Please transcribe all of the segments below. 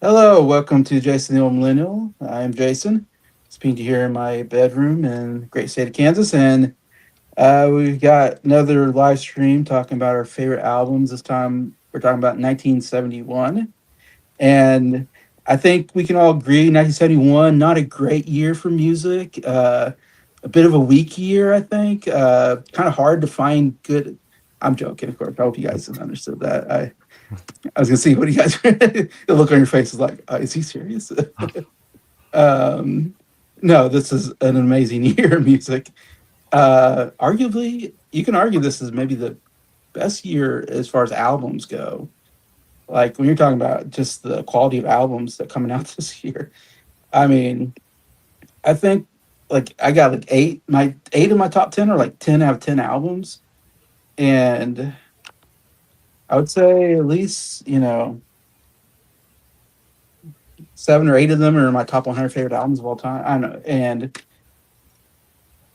Hello, welcome to Jason the Old Millennial. I'm Jason, speaking to you here in my bedroom in the great state of Kansas, and we've got another live stream talking about our favorite albums. This time we're talking about 1971, and I think we can all agree 1971 not a great year for music. A bit of a weak year, I think. Kind of hard to find good. I'm joking, of course. I hope you guys have understood that. I was gonna see what you guys. The look on your face is like, is he serious? um, no, this is an amazing year of music. Arguably, you can argue this is maybe the best year as far as albums go. Like when you're talking about just the quality of albums that coming out this year. I mean, I think like I got like eight of my top 10 are like 10 out of 10 albums, and I would say at least seven or eight of them are my top 100 favorite albums of all time. I know, and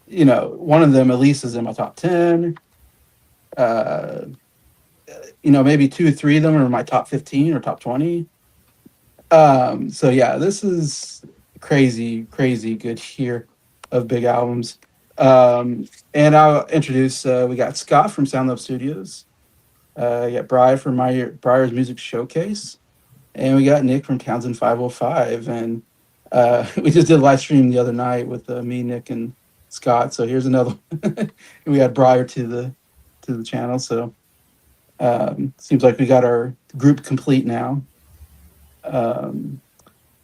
one of them at least is in my top 10. Uh, maybe two or three of them are in my top 15 or top 20. So yeah, this is crazy, crazy good year of big albums. And I'll introduce. We got Scott from Sound Love Studios. We got Bryer from Breyer's Music Showcase, and we got Nick from Townsend 505. And we just did a live stream the other night with me, Nick, and Scott. So here's another one. We had Bryer to the channel. So seems like we got our group complete now. Um,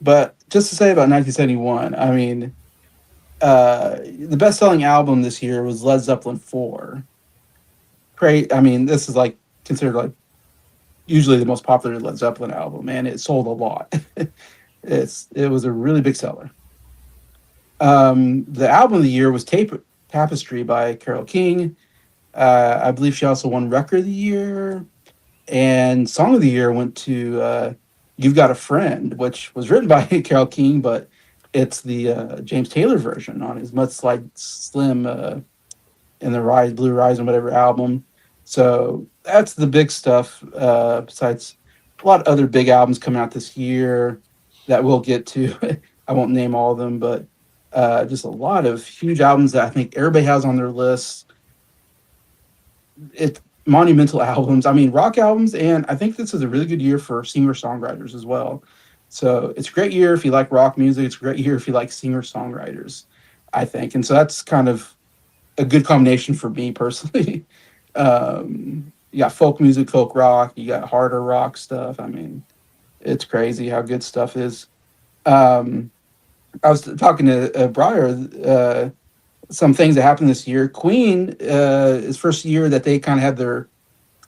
but just to say about 1971, I mean, the best-selling album this year was Led Zeppelin 4. Great. I mean, this is like considered like usually the most popular Led Zeppelin album, and it sold a lot. It was a really big seller. The album of the year was Tapestry by Carole King. I believe she also won Record of the Year, and Song of the Year went to "You've Got a Friend," which was written by Carole King, but it's the James Taylor version on his Mudslide Slim in the Blue Rise and whatever album. So that's the big stuff. Besides a lot of other big albums coming out this year that we'll get to. I won't name all of them, but just a lot of huge albums that I think everybody has on their list. It's monumental albums. I mean, rock albums, and I think this is a really good year for singer songwriters as well. So it's a great year if you like rock music. It's a great year if you like singer songwriters, I think. And so that's kind of a good combination for me personally. You got folk music, folk rock. You got harder rock stuff. I mean, it's crazy how good stuff is. Um, I was talking to Bryer. Some things that happened this year. Queen is first year that they kind of had their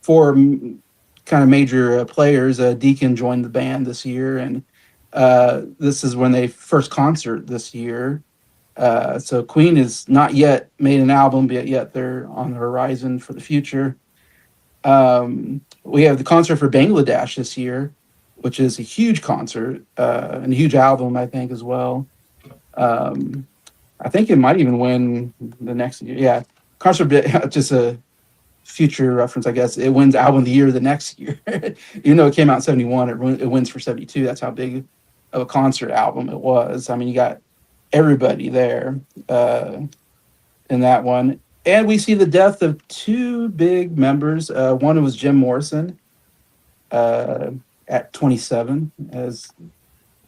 four kind of major players. Deacon joined the band this year, and this is when they first concert this year. So Queen has not yet made an album, but yet they're on the horizon for the future. We have the concert for Bangladesh this year, which is a huge concert and a huge album, I think, as well. Um, I think it might even win the next year. Yeah, concert just a future reference, I guess. It wins album of the year the next year, even though it came out in '71. It wins for '72. That's how big of a concert album it was. I mean, you got everybody there in that one. And we see the death of two big members. One was Jim Morrison uh, at 27, as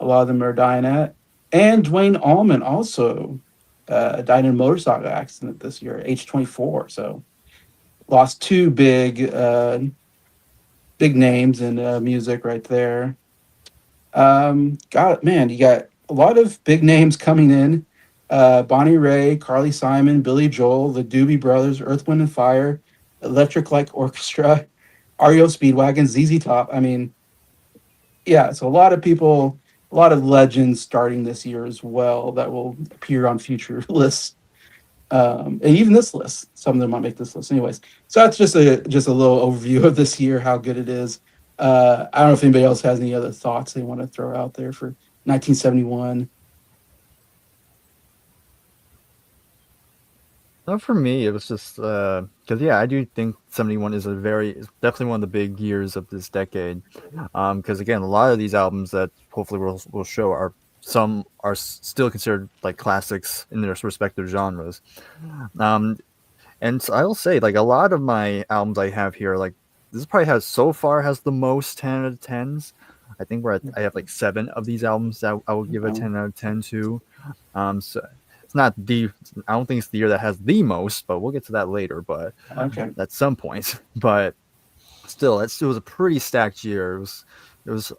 a lot of them are dying at. And Dwayne Allman also died in a motorcycle accident this year, age 24. So lost two big names in music right there. Man, you got a lot of big names coming in. Bonnie Raitt, Carly Simon, Billy Joel, the Doobie Brothers, Earth, Wind and Fire, Electric Light Orchestra, REO Speedwagon, ZZ Top. I mean, yeah, it's a lot of people, a lot of legends starting this year as well that will appear on future lists. And even this list, some of them might make this list, anyways. So that's just a little overview of this year, how good it is. I don't know if anybody else has any other thoughts they want to throw out there for 1971. No, for me, it was just because yeah, I do think 71 is definitely one of the big years of this decade. Because again, a lot of these albums that hopefully will show are some are still considered like classics in their respective genres. Um, and so I will say, like a lot of my albums I have here, like this probably has so far has the most 10 out of 10s. I think I have like 7 of these albums that I will give a Um, 10 out of 10 to. So it's not the I don't think it's the year that has the most, but we'll get to that later. But okay. at some point, but still, it was a pretty stacked year. It was,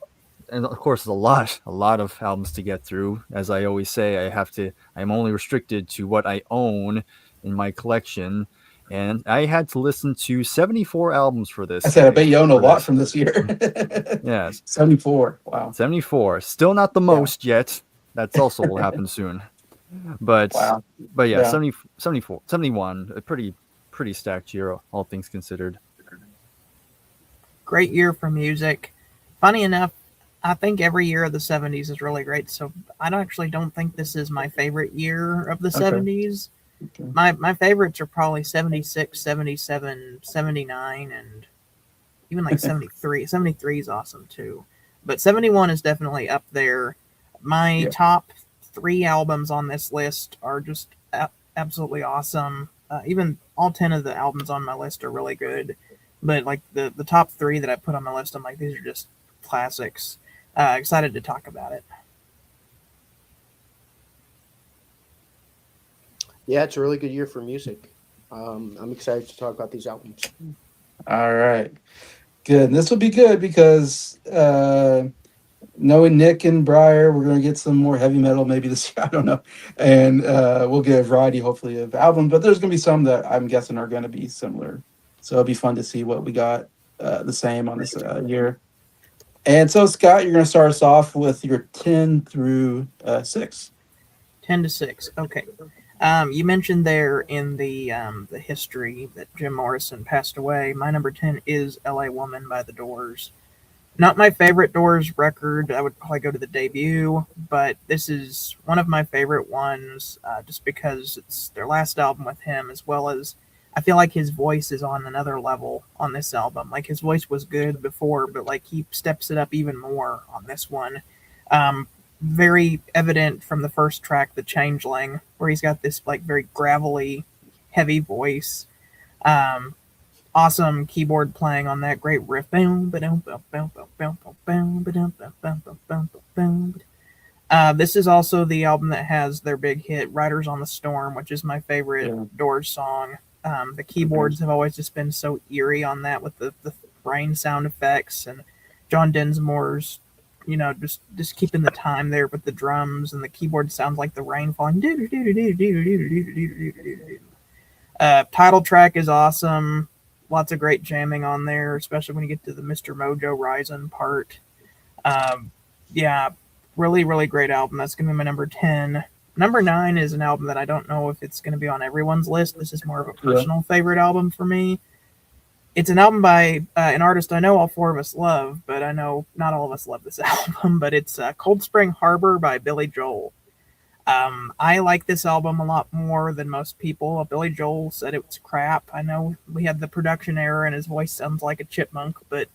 and of course, a lot of albums to get through. As I always say, I'm only restricted to what I own in my collection, and I had to listen to 74 albums for I this said, I bet you own a for lot this. from this year. Yes, 74. Wow. 74. Still not the Yeah. most yet. That's also will happen soon. But Wow. but yeah, Yeah. 70, 74, 71, a pretty stacked year, all things considered. Great year for music. Funny enough, I think every year of the 70s is really great. So I don't actually don't think this is my favorite year of the Okay. 70s. Okay. My favorites are probably 76, 77, 79, and even like 73. 73 is awesome too. But 71 is definitely up there. My Yeah. top 3 albums on this list are just absolutely awesome. Even all 10 of the albums on my list are really good. But like the top 3 that I put on my list, I'm like, these are just classics. Excited to talk about it. Yeah, it's a really good year for music. I'm excited to talk about these albums. All right. Good. And this will be good because knowing Nick and Bryer, we're going to get some more heavy metal maybe this year. I don't know. And we'll get a variety, hopefully, of albums. But there's going to be some that I'm guessing are going to be similar. So it'll be fun to see what we got the same on this year. And so, Scott, you're going to start us off with your 10 through 6. 10 to 6. Okay. You mentioned there in the history that Jim Morrison passed away. My number 10 is "L.A. Woman" by the Doors. Not my favorite Doors record. I would probably go to the debut, but this is one of my favorite ones, just because it's their last album with him, as well as I feel like his voice is on another level on this album. Like his voice was good before, but like he steps it up even more on this one. Um, Very evident from the first track, "The Changeling," where he's got this like very gravelly, heavy voice. Um, Awesome keyboard playing on that great riff. This is also the album that has their big hit "Riders on the Storm," which is my favorite Yeah. Doors song. The Okay. keyboards have always just been so eerie on that with the rain sound effects, and John Densmore's, just keeping the time there with the drums, and the keyboard sounds like the rain falling. Title track is awesome. Lots of great jamming on there, especially when you get to the Mr. Mojo Rising part. Um, yeah, really, really great album. That's going to be my number 10. Number 9 is an album that I don't know if it's going to be on everyone's list. This is more of a Yeah. personal favorite album for me. It's an album by an artist I know all 4 of us love, but I know not all of us love this album. But it's "Cold Spring Harbor" by Billy Joel. I like this album a lot more than most people. Billy Joel said it was crap. I know we had the production error and his voice sounds like a chipmunk, but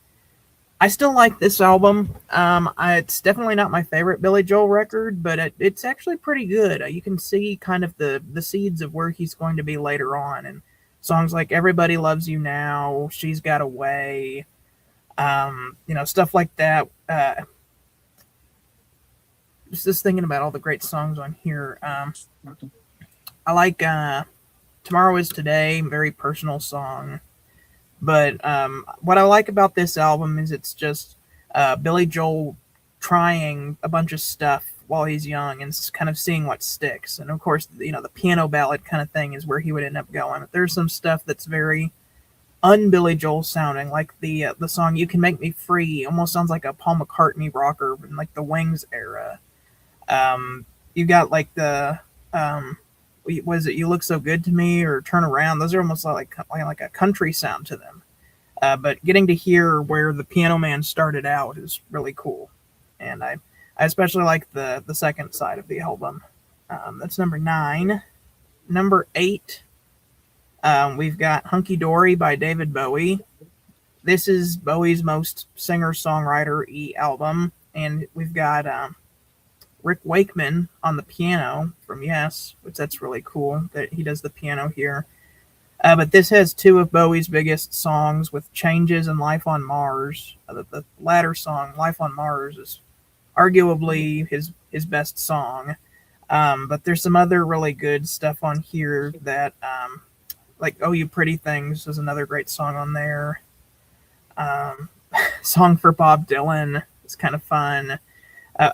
I still like this album. It's definitely not my favorite Billy Joel record, but it's actually pretty good. You can see kind of the seeds of where he's going to be later on, and songs like "Everybody Loves You Now," "She's Got a Way," stuff like that. Just thinking about all the great songs on here. I like "Tomorrow Is Today," very personal song. But what I like about this album is it's just Billy Joel trying a bunch of stuff while he's young and kind of seeing what sticks. And of course, the piano ballad kind of thing is where he would end up going. But there's some stuff that's very un-Billy Joel sounding, like the song "You Can Make Me Free" almost sounds like a Paul McCartney rocker in like the Wings era. You got like the was it "You Look So Good to Me" or "Turn Around"? Those are almost like a country sound to them. But getting to hear where the Piano Man started out is really cool, and I especially like the second side of the album. That's number 9. Number 8 We've got Hunky Dory by David Bowie. This is Bowie's most singer-songwriter-y album. And we've got Rick Wakeman on the piano from Yes, which that's really cool that he does the piano here. But this has two of Bowie's biggest songs with Changes and Life on Mars. The latter song, Life on Mars, is arguably his best song. But there's some other really good stuff on here that, like Oh You Pretty Things is another great song on there. Song for Bob Dylan is kind of fun.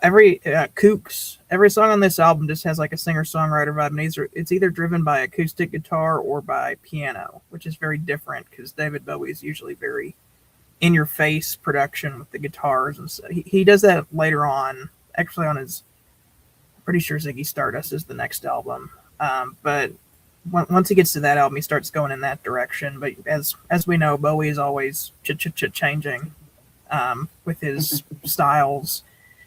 Every Kooks, every song on this album just has like a singer-songwriter vibe, and it's either driven by acoustic guitar or by piano, which is very different because David Bowie is usually very in-your-face production with the guitars, and so he does that later on. Actually, on his, I'm pretty sure Ziggy Stardust is the next album, but once he gets to that album, he starts going in that direction. But as we know, Bowie is always changing with his styles.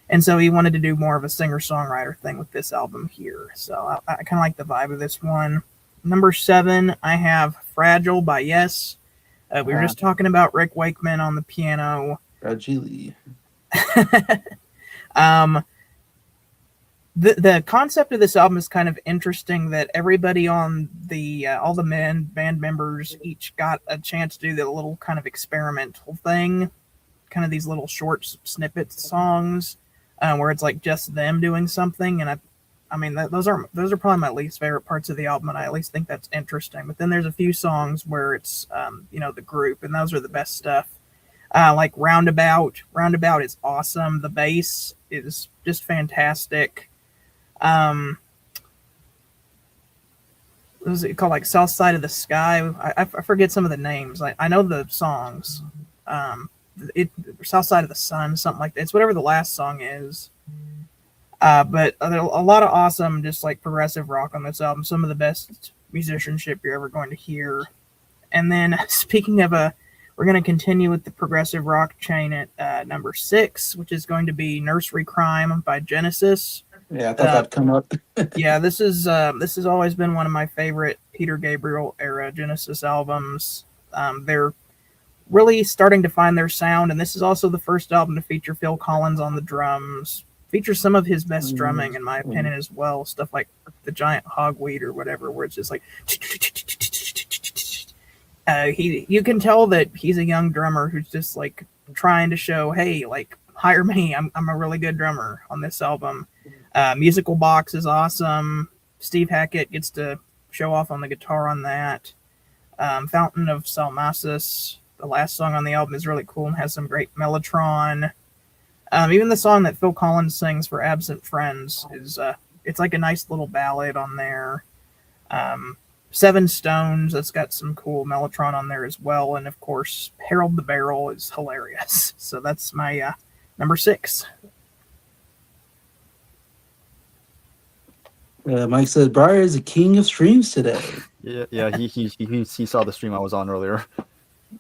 And so he wanted to do more of a singer-songwriter thing with this album here. So I kind of like the vibe of this one. Number 7, I have Fragile by Yes. We were just talking about Rick Wakeman on the piano. Fragile. The concept of this album is kind of interesting that everybody on the all the band members each got a chance to do the little kind of experimental thing, kind of these little short snippet songs. Where it's like just them doing something, and I mean those are probably my least favorite parts of the album, and I at least think that's interesting. But then there's a few songs where it's the group, and those are the best stuff. Like Roundabout is awesome. The bass is just fantastic. What is it called? Like South Side of the Sky. I forget some of the names. I know the songs. South Side of the Sun, something like that. It's whatever the last song is. But a lot of awesome, just like progressive rock on this album. Some of the best musicianship you're ever going to hear. And then speaking of we're going to continue with the progressive rock chain at number 6, which is going to be Nursery Crime by Genesis. Yeah, I thought that'd come up. Yeah, this has always been one of my favorite Peter Gabriel era Genesis albums. They're really starting to find their sound, and this is also the first album to feature Phil Collins on the drums. Features some of his best drumming, in my opinion, as well. Stuff like the Giant Hogweed or whatever, where it's just like you can tell that he's a young drummer who's just like trying to show, hey, like hire me, I'm a really good drummer on this album. Musical Box is awesome. Steve Hackett gets to show off on the guitar on that. Fountain of Salmacis, the last song on the album, is really cool and has some great mellotron. Even the song that Phil Collins sings for Absent Friends is it's like a nice little ballad on there. Seven Stones, that's got some cool mellotron on there as well. And of course, Harold the Barrel is hilarious. So that's my number 6. Mike said Bryer is a king of streams today. Yeah. He saw the stream I was on earlier.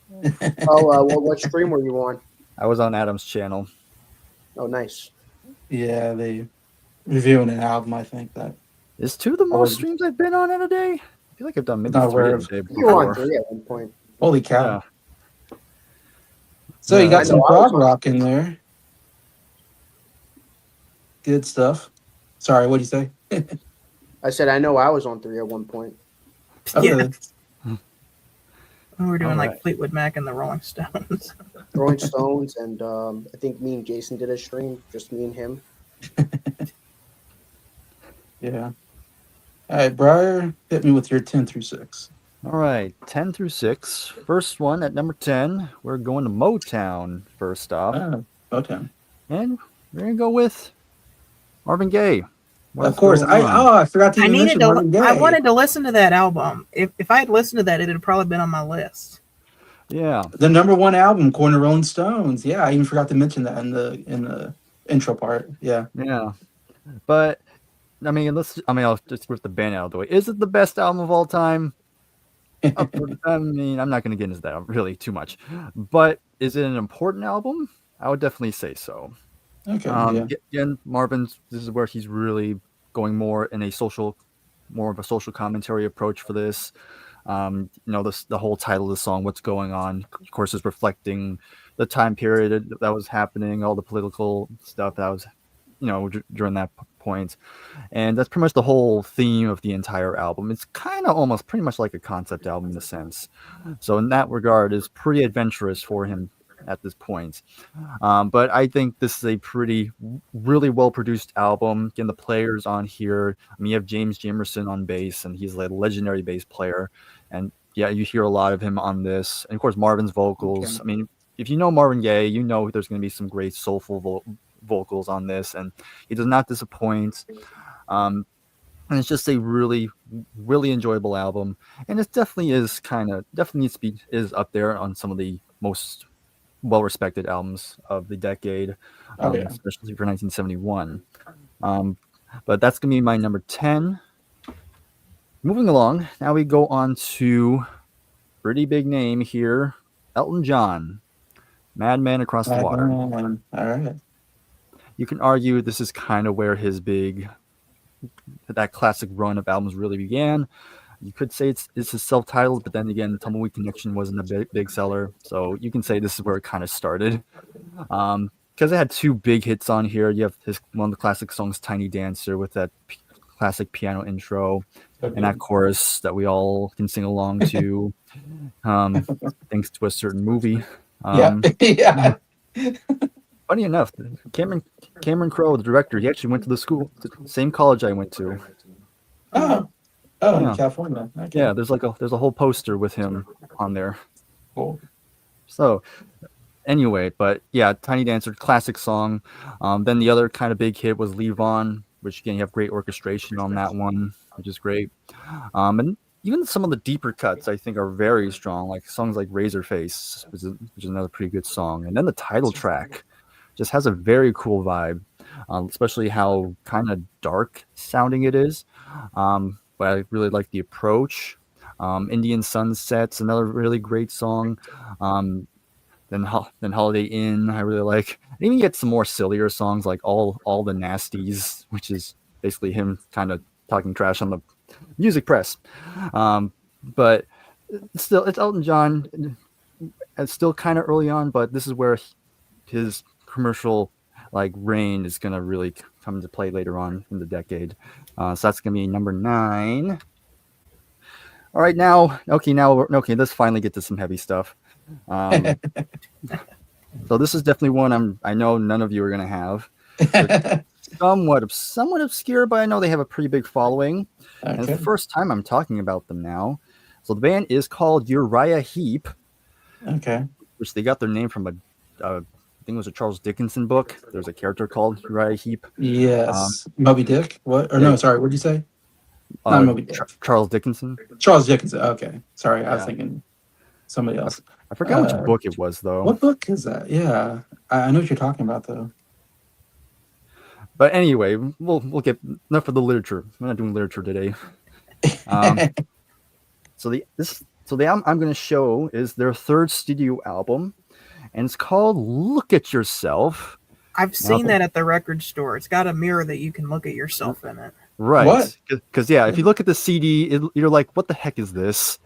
What stream were you on? I was on Adam's channel. Oh, nice. Yeah, they reviewing an album. I think that Is 2 the most streams I've been on in a day? I feel like I've done maybe Not 3 aware a of- day You were on before. 3 at one point. holy cow. Yeah. So you Yeah, got I some know I prog was on- rock in there. Good stuff. Sorry, what'd you say? I said I know I was on 3 at one point. Yeah, we're doing All like right. Fleetwood Mac and the Rolling Stones. Rolling Stones, and I think me and Jason did a stream, just me and him. Yeah. All right, Bryer, hit me with your 10 through 6. All right, 10 through 6. First one at number 10, we're going to Motown first off. Okay. And we're going to go with Marvin Gaye. Of course. I forgot to I even needed mention to. Marvin Gaye. I wanted to listen to that album. If I had listened to that, it had probably been on my list. Yeah. The number 1 album, according to Rolling Stones. Yeah, I even forgot to mention that in the intro part. Yeah. Yeah. But I'll just rip the band out of the way. Is it the best album of all time? I mean, I'm not going to get into that really too much. But is it an important album? I would definitely say so. Okay. Yeah. Again, Marvin's, this is where he's really going more of a social commentary approach for this. The whole title of the song, "What's Going On," of course, is reflecting the time period that was happening, all the political stuff that was, during that point. And that's pretty much the whole theme of the entire album. It's kind of almost pretty much like a concept album in a sense. So in that regard, it's pretty adventurous for him at this point. But I think this is a really well produced album. Again, the players on here. I mean, you have James Jamerson on bass, and he's like a legendary bass player. And yeah, you hear a lot of him on this. And of course, Marvin's vocals. Okay. I mean, if you know Marvin Gaye, you know there's going to be some great soulful vocals on this, and he does not disappoint. And it's just a really, really enjoyable album, and it definitely is up there on some of the most well-respected albums of the decade, Oh yeah. especially for 1971. But that's gonna be my number 10. Moving along, now we go on to pretty big name here, Elton John, Madman Across the Water. All right. You can argue this is kind of where that classic run of albums really began. You could say it's his self-titled, but then again, Tumbleweed Connection wasn't a big seller, so you can say this is where it kind of started. Because it had two big hits on here. You have one of the classic songs, "Tiny Dancer," with that classic piano intro and that chorus that we all can sing along to, thanks to a certain movie. Yeah. Funny enough, Cameron Crowe, the director, he actually went to the same college I went to. Oh, Yeah. in California. Okay. Yeah, there's a whole poster with him on there. Cool. So anyway, but yeah, Tiny Dancer, classic song. Then the other kind of big hit was Leave On, which again, you have great orchestration on that one, which is great. And even some of the deeper cuts I think are very strong, like songs like Razor Face, which is another pretty good song. And then the title track just has a very cool vibe, especially how kind of dark sounding it is. But I really like the approach. Indian Sunset's another really great song. Then Holiday Inn, I really like. And even get some more sillier songs like all the Nasties, which is basically him kind of talking trash on the music press. But still, it's Elton John. It's still kind of early on, but this is where his commercial reign is gonna really come into play later on in the decade. So that's gonna be number 9. All right, let's finally get to some heavy stuff. So this is definitely one I know none of you are gonna have. Somewhat obscure, but I know they have a pretty big following. And it's the first time I'm talking about them now. So the band is called Uriah Heep. Okay. Which they got their name from I think it was a Charles Dickinson book. There's a character called Uriah Heep. Yes. Moby Dick? What? Or no, sorry, what did you say? Not Moby Dick. Charles Dickinson. Charles Dickinson. Okay. Sorry, I was thinking somebody else. I forgot which book it was, though. What book is that? Yeah. I know what you're talking about, though. But anyway, we'll get enough of the literature. We're not doing literature today. So the album I'm going to show is their third studio album, and it's called "Look at Yourself." I've seen that at the record store. It's got a mirror that you can look at yourself in it. Right. Because if you look at the CD, you're like, "What the heck is this?"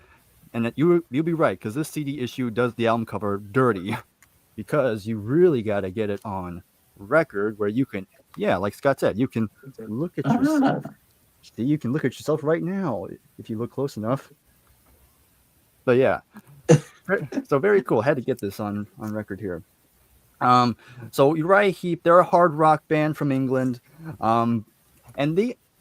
And you'll be right, because this CD issue does the album cover dirty, because you really got to get it on record where you can, like Scott said, you can look at yourself. See, you can look at yourself right now if you look close enough. But yeah, so very cool. Had to get this on record here. So Uriah Heep, they're a hard rock band from England, and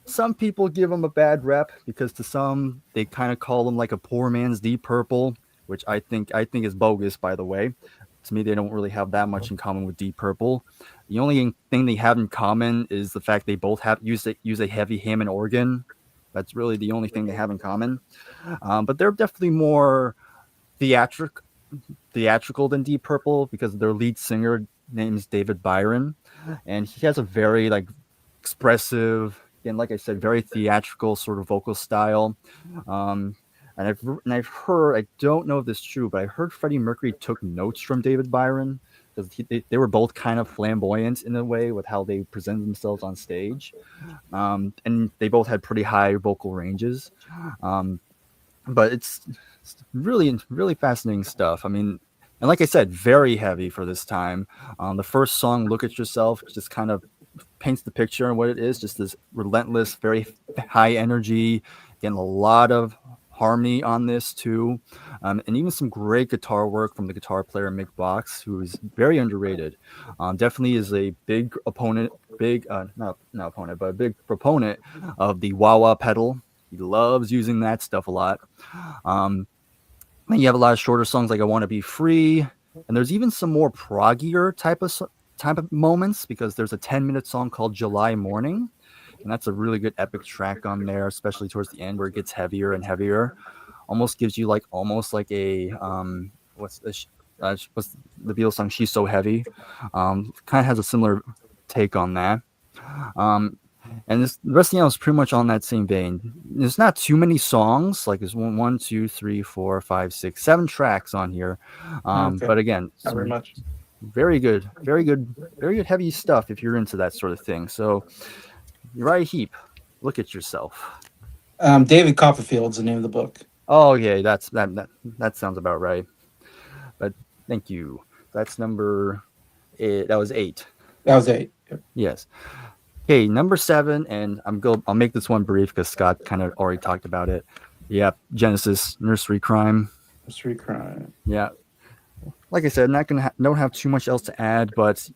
some people give them a bad rep because to some they kind of call them like a poor man's Deep Purple, which I think is bogus. By the way, to me they don't really have that much in common with Deep Purple. The only thing they have in common is the fact they both use a heavy Hammond organ. That's really the only thing they have in common. But they're definitely more theatrical than Deep Purple because their lead singer name is David Byron, and he has a very expressive, and like I said, very theatrical sort of vocal style. And I've heard, I don't know if this is true, but I heard Freddie Mercury took notes from David Byron because they were both kind of flamboyant in a way with how they presented themselves on stage. And they both had pretty high vocal ranges. but it's really really fascinating stuff. I mean, and like I said, very heavy for this time. The first song, "Look at Yourself," just kind of paints the picture and what it is. Just this relentless, very high energy, getting a lot of harmony on this too, and even some great guitar work from the guitar player Mick Box, who is very underrated. Definitely is a big opponent, big not opponent, but a big proponent of the wah wah pedal. He loves using that stuff a lot. Um, and you have a lot of shorter songs like "I Want to Be Free," and there's even some more proggier type of moments because there's a 10-minute song called "July Morning," and that's a really good epic track on there, especially towards the end where it gets heavier and heavier. Almost gives you like almost like a what's the Beatles song "She's So Heavy." Kind of has a similar take on that. Um, and the rest of the album is pretty much on that same vein. There's not too many songs. Like there's one, two, three, four, five, six, 7 tracks on here. Okay, But again, not very some much. very good, very good, very good heavy stuff if you're into that sort of thing. So Uriah Heep, look at yourself. David Copperfield's the name of the book. Oh, okay, that sounds about right. But thank you. That's number eight. That was 8. That was 8. Yep. Yes. Okay, number 7, and I'll make this one brief because Scott kind of already talked about it. Yeah, Genesis Nursery Crime. Mystery Crime. Yeah, like I said, don't have too much else to add, but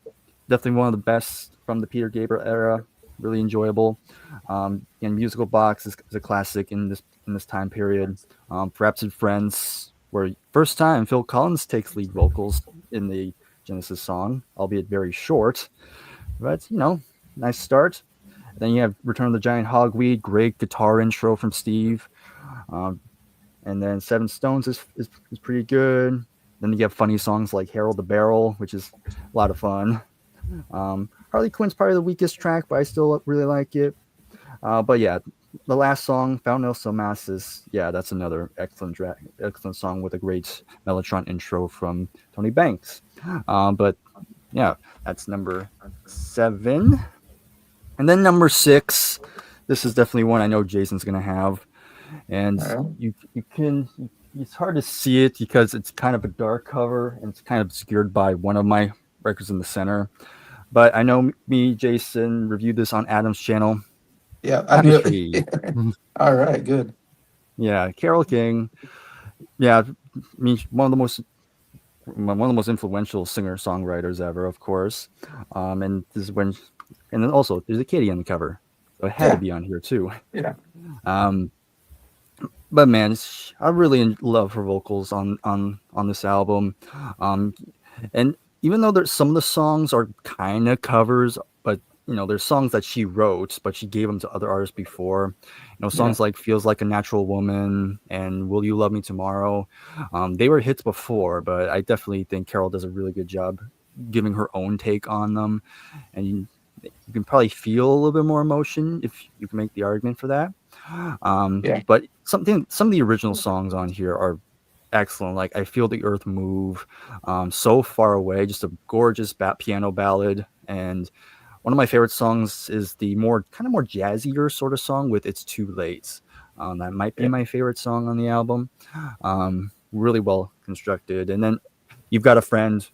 definitely one of the best from the Peter Gabriel era. Really enjoyable. And Musical Box is a classic in this time period. Perhaps in Friends, where first time Phil Collins takes lead vocals in the Genesis song, albeit very short, but nice start. Then you have Return of the Giant Hogweed, great guitar intro from Steve. Um, and then Seven Stones is pretty good. Then you have funny songs like Harold the Barrel, which is a lot of fun. Harley Quinn's probably the weakest track, but I still really like it. But yeah, the last song, Fountain of Somas, that's another excellent song with a great Mellotron intro from Tony Banks. But yeah, that's number 7. And then number 6, this is definitely one I know Jason's gonna have, and All right. you can. It's hard to see it because it's kind of a dark cover and it's kind of obscured by one of my records in the center. But I know me, Jason, reviewed this on Adam's channel. Yeah, I knew Tapestry. it. All right, good. Yeah, Carole King. Yeah, I mean one of the most influential singer songwriters ever, of course. And this is when, and then also there's a kitty on the cover, so it had to Yeah. be on here too. Yeah. Um, but man, I really love her vocals on this album. And even though there's some of the songs are kind of covers, but there's songs that she wrote, but she gave them to other artists before. Songs like "Feels Like a Natural Woman" and "Will You Love Me Tomorrow." They were hits before, but I definitely think Carol does a really good job giving her own take on them, and you can probably feel a little bit more emotion if you can make the argument for that. Yeah. But some of the original songs on here are excellent. Like "I Feel the Earth Move," "So Far Away," just a gorgeous piano ballad. And one of my favorite songs is the more jazzier sort of song with "It's Too Late." That might be Yeah. my favorite song on the album. Really well constructed. And then "You've Got a Friend,"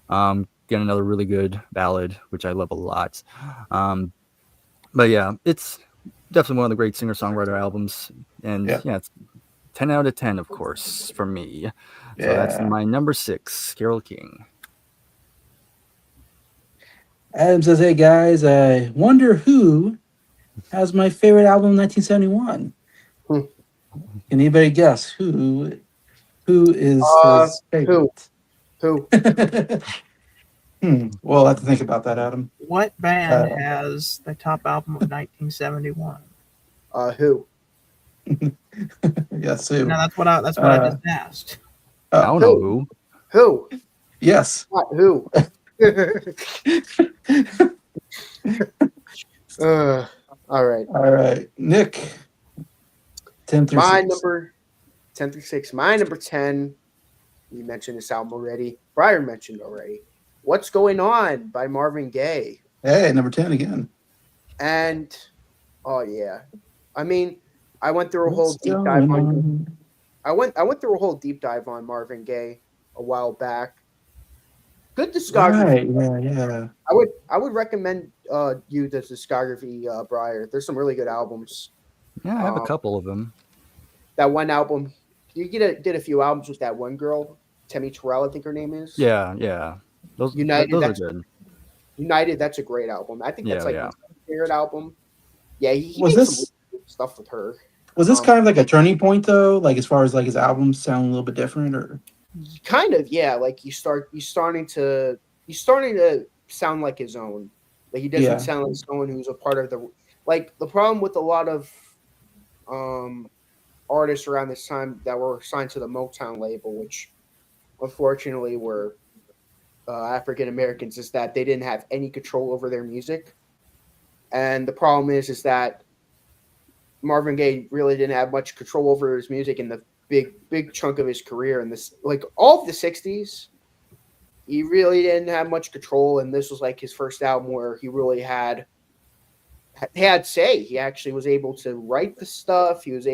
get another really good ballad, which I love a lot. But yeah, it's definitely one of the great singer-songwriter albums. And Yeah. it's 10 out of 10, of course, for me. So that's Yeah. my number 6, Carole King. Adam says, "Hey guys, I wonder who has my favorite album, 1971. Hmm. Can anybody guess who is his favorite? Who? We'll have to think about that, Adam. What band has the top album of 1971? Who? Yes, who? No, that's what I just asked. I don't know who. Who? Yes. Not who. All right. All right, Nick. 10 through My 6. number 10 through 6. My number 10. You mentioned this album already. Bryer mentioned already. "What's Going On" by Marvin Gaye. Hey, number 10 again. And oh yeah, I mean, I went through a whole What's deep going dive on. on? I went through a whole deep dive on Marvin Gaye a while back. Good discography. Right. Yeah. Yeah. I would recommend you the discography, Bryer. There's some really good albums. Yeah, I have a Um, couple of them. that one album, did a few albums with that one girl, Temi Terrell, I think her name is. Yeah, yeah. United. Those are That's good. United. That's a great album. I think that's Yeah, like yeah. my favorite album. Yeah, he Was made some really this good stuff with her. was this Um, kind of like a turning point though? Like as far as like his albums sound a little bit different, or kind of, yeah. Like he's starting to sound like his own. Like he doesn't yeah. sound like someone who's a part of the problem with a lot of um artists around this time that were signed to the Motown label, which unfortunately were African Americans, is that they didn't have any control over their music. And the problem is that Marvin Gaye really didn't have much control over his music in the big chunk of his career. And this, like all of the '60s, he really didn't have much control. And this was like his first album where he really had say. He actually was able to write the stuff. He was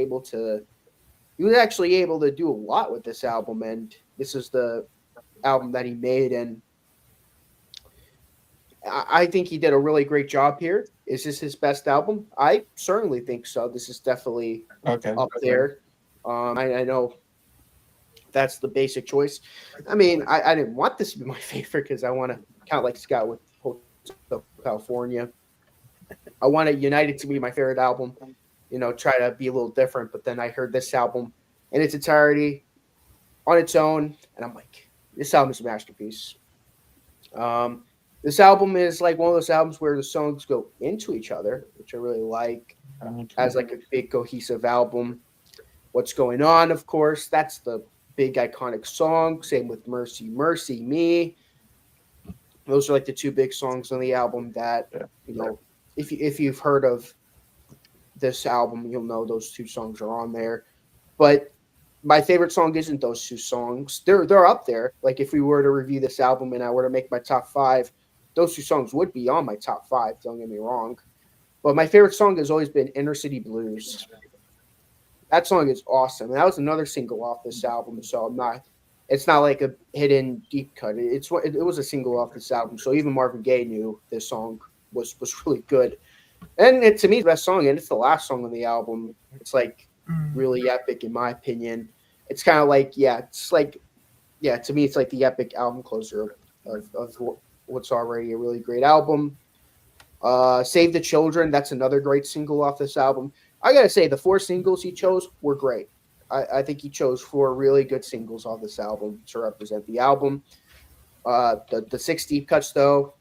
actually able to do a lot with this album. And this is the album that he made. And I think he did a really great job here. Is this his best album? I certainly think so. This is definitely Okay. up there. I know that's the basic choice. I mean, I didn't want this to be my favorite because I want to count like Scott with Hotel California. I wanted United to be my favorite album. Try to be a little different. But then I heard this album in its entirety on its own, and I'm like, this album is a masterpiece. This album is like one of those albums where the songs go into each other, which I really like, as like a big cohesive album. What's Going On, of course, that's the big iconic song. Same with Mercy, Mercy Me. Those are like the two big songs on the album that, if you've heard of this album, you'll know those two songs are on there. But my favorite song isn't those two songs. They're up there. Like if we were to review this album and I were to make my top five, those two songs would be on my top five. Don't get me wrong. But my favorite song has always been Inner City Blues. That song is awesome. And that was another single off this album. So it's not like a hidden deep cut. It was a single off this album. So even Marvin Gaye knew this song was really good. And to me, the best song, and it's the last song on the album. It's like really epic in my opinion. It's kind of like, to me, it's like the epic album closer of what's already a really great album. Save the Children, that's another great single off this album. I gotta say, the 4 singles he chose were great. I think he chose 4 really good singles off this album to represent the album. The 6 deep cuts, though,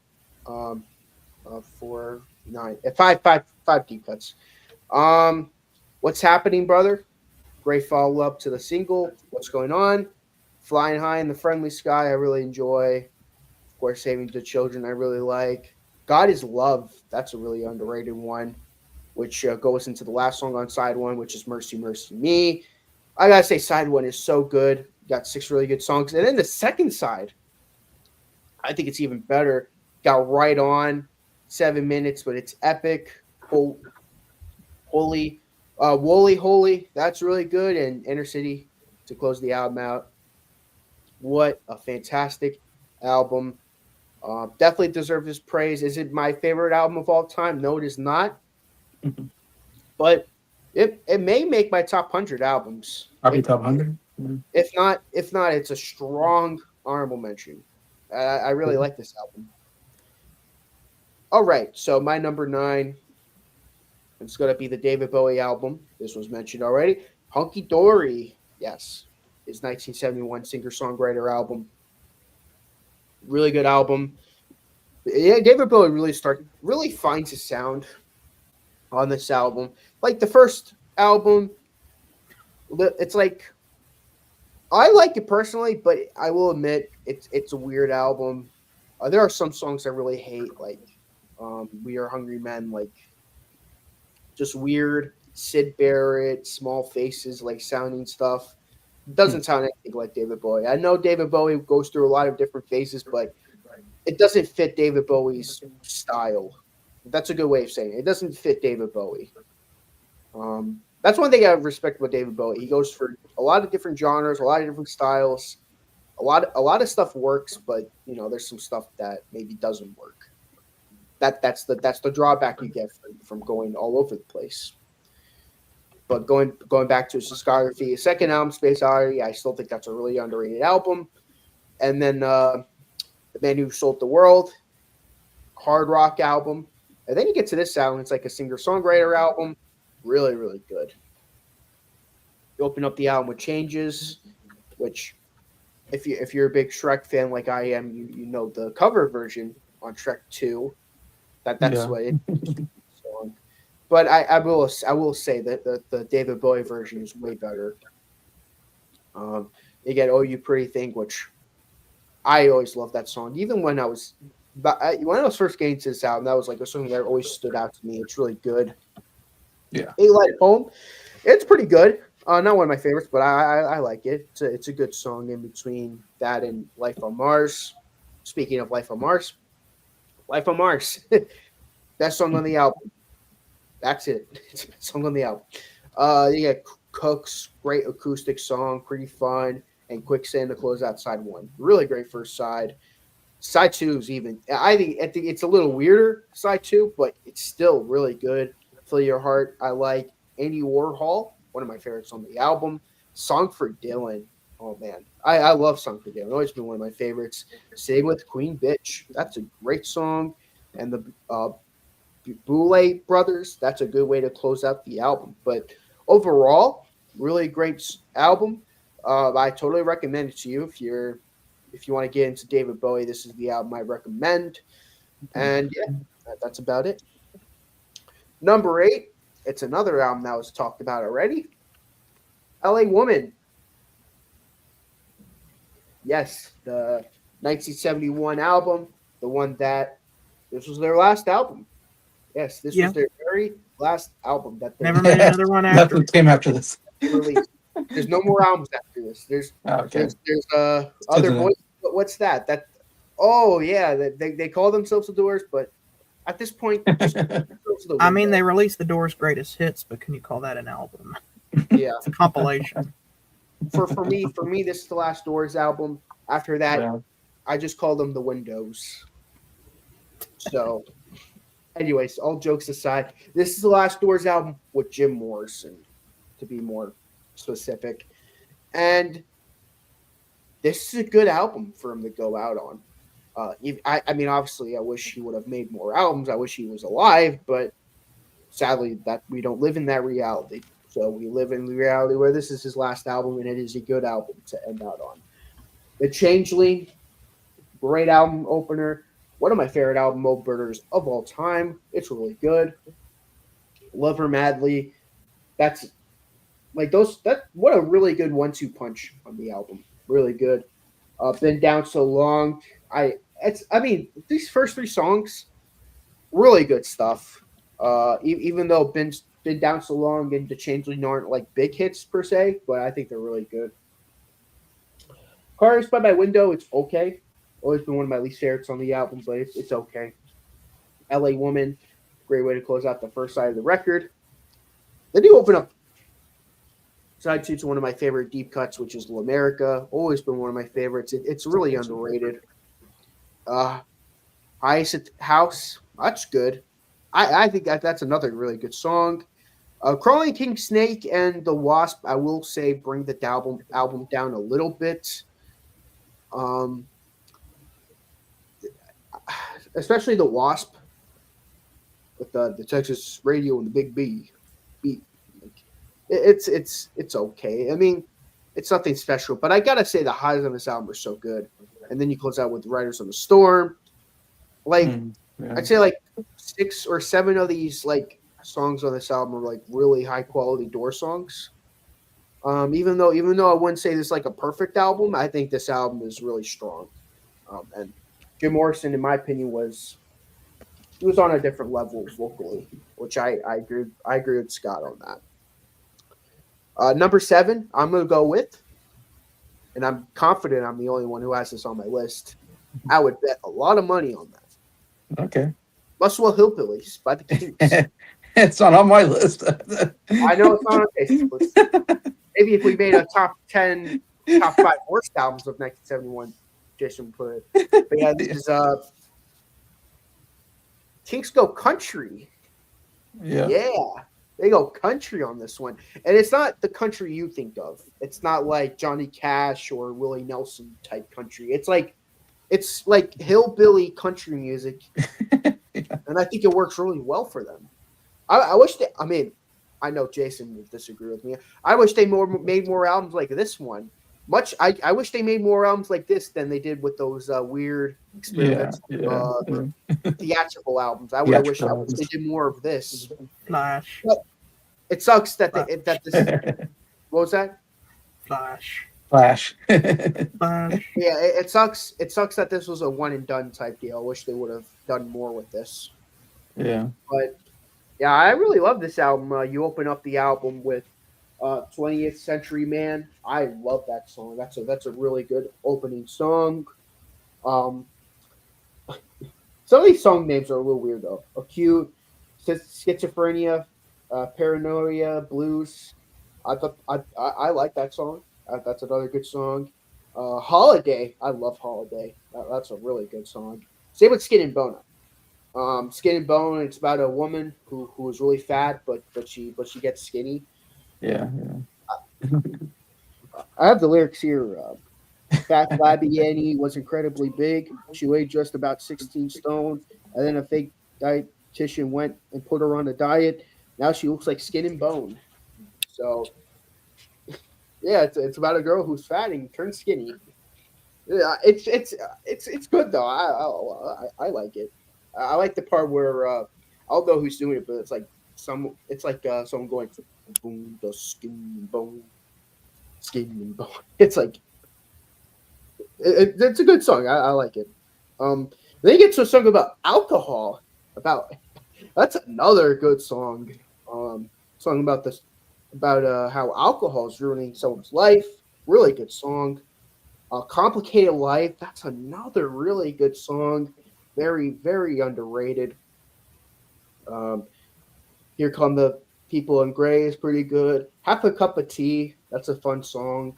4, 9, 5 deep cuts. What's Happening, Brother? Great follow up to the single. What's Going On? Flying High in the Friendly Sky, I really enjoy. Of course, Saving the Children, I really like. God is Love, that's a really underrated one, which goes into the last song on side 1, which is Mercy, Mercy Me. I gotta say, side 1 is so good. Got 6 really good songs. And then the second side, I think it's even better. Got Right On, 7 minutes, but it's epic. Holy, Holy, that's really good. And Inner City to close the album out. What a fantastic album. Definitely deserves his praise. Is it my favorite album of all time? No, it is not. But it may make my top 100 albums. Probably top 100. If not, it's a strong honorable mention. I really like this album. All right, so my number 9, it's going to be the David Bowie album. This was mentioned already. Hunky Dory, yes, his 1971 singer-songwriter album. Really good album. Yeah, David Bowie really finds his sound on this album. Like the first album, it's like, I like it personally, but I will admit it's a weird album. There are some songs I really hate, like We Are Hungry Men, like just weird Sid Barrett, Small Faces, like sounding stuff. It doesn't sound anything like David Bowie. I know David Bowie goes through a lot of different phases, but it doesn't fit David Bowie's style. That's a good way of saying it. It doesn't fit David Bowie. That's one thing I respect about David Bowie. He goes for a lot of different genres, a lot of different styles. A lot of stuff works, but there's some stuff that maybe doesn't work. That's the drawback you get from going all over the place. But going back to his discography, his second album, Space Oddity, I still think that's a really underrated album. And then The Man Who Sold the World, hard rock album. And then you get to this album, it's like a singer-songwriter album. Really, really good. You open up the album with Changes, which if you're a big Shrek fan like I am, you know the cover version on Shrek 2. That's what it song. But I will say that the David Bowie version is way better. You get "Oh You Pretty Thing," which I always loved that song. Even when I was first getting to this album, that was like a song that always stood out to me. It's really good. Yeah. "A Light Home," it's pretty good. Not one of my favorites, but I like it. It's a good song in between that and "Life on Mars." Speaking of "Life on Mars," best song on the album. That's it. It's the best song on the album. You get Cook's great acoustic song, pretty fun, and Quicksand to close out side one. Really great first side. Side two is even. I think it's a little weirder, side two, but it's still really good. Fill Your Heart, I like. Andy Warhol, one of my favorites on the album. Song for Dylan. Oh, man. I love Song for Dylan. Always been one of my favorites. Same with Queen Bitch. That's a great song. And the Boulay Brothers, that's a good way to close out the album. But overall, really great album. I totally recommend it to you if you want to get into David Bowie. This is the album I recommend. And yeah, that's about it. Number 8, it's another album that was talked about already. LA Woman. Yes, the 1971 album, the one that this was their last album. Yes, this was their very last album that they never made another one after. Nothing came after this. released. There's no more albums after this. There's other boys. What's that? Oh yeah, they call themselves the Doors, but at this point, I mean, they released the Doors' greatest hits, but can you call that an album? Yeah, it's a compilation. For me, this is the last Doors album. After that, I just call them the Windows. So. Anyways, all jokes aside, this is the last Doors album with Jim Morrison, to be more specific. And this is a good album for him to go out on. I mean, obviously, I wish he would have made more albums. I wish he was alive, but sadly, that we don't live in that reality. So we live in the reality where this is his last album, and it is a good album to end out on. The Changeling, great album opener. One of my favorite album openers of all time. It's really good. Love Her Madly. That's like those. What a really good 1-2 punch on the album. Really good. Been Down So Long. I mean, these first 3 songs, really good stuff. Even though Been Down So Long and The Changeling aren't like big hits per se, but I think they're really good. Cars by My Window. It's okay. Always been one of my least favorites on the album, but it's okay. LA Woman, great way to close out the first side of the record. Then you open up side 2 to one of my favorite deep cuts, which is L'America. Always been one of my favorites. It's really underrated. Hyacinth House, that's good. I think that's another really good song. Crawling King Snake and The Wasp, I will say, bring the album down a little bit. Especially The Wasp with the Texas radio and the big B beat. It's okay. I mean, it's nothing special, but I gotta say the highs on this album are so good. And then you close out with Riders on the Storm. Like I'd say like 6 or 7 of these like songs on this album are like really high quality Door songs. Even though I wouldn't say this is like a perfect album, I think this album is really strong. And Jim Morrison, in my opinion, was on a different level vocally, which I agree with Scott on that. Number 7, I'm gonna go with, and I'm confident I'm the only one who has this on my list. I would bet a lot of money on that. Okay. Muswell Hillbillies by the Kinks. It's not on my list. I know it's not on Jason's list. Maybe if we made a top 10, top 5 worst albums of 1971, Jason would put it. But yeah, this is Kinks go country. Yeah. Yeah, they go country on this one, and it's not the country you think of. It's not like Johnny Cash or Willie Nelson type country. It's like hillbilly country music, and I think it works really well for them. I wish they. I mean, I know Jason would disagree with me. I wish they made more albums like this one. I wish they made more albums like this than they did with those weird Yeah. experimental Yeah. theatrical albums. I wish Theatrical they did more of this. Flash. But it sucks that that this. What was that? Flash. Flash. Flash. Yeah, it sucks. It sucks that this was a one and done type deal. I wish they would have done more with this. Yeah. But yeah, I really love this album. You open up the album with 20th Century Man. I love that song. That's a really good opening song. Um, some of these song names are a little weird though. Acute, Schizophrenia, Paranoia, Blues. I like that song. That's another good song. Holiday. I love Holiday. That's a really good song. Same with Skin and Bone. Skin and Bone. It's about a woman who is really fat, but she gets skinny. Yeah. I have the lyrics here. Fat flabby Annie was incredibly big. She weighed just about 16 stone, and then a fake dietitian went and put her on a diet. Now she looks like Skin and Bone. So yeah, it's about a girl who's fat and turns skinny. Yeah, it's good though. I like it. I like the part where I don't know who's doing it, but it's like someone going boom the skin and bone. It's like it's a good song. I like it. Then you get to a song about alcohol. That's another good song. Song about this about how alcohol is ruining someone's life. Really good song. Complicated Life. That's another really good song. Very, very underrated. Um, Here Come the People in Gray is pretty good. Half a Cup of Tea. That's a fun song.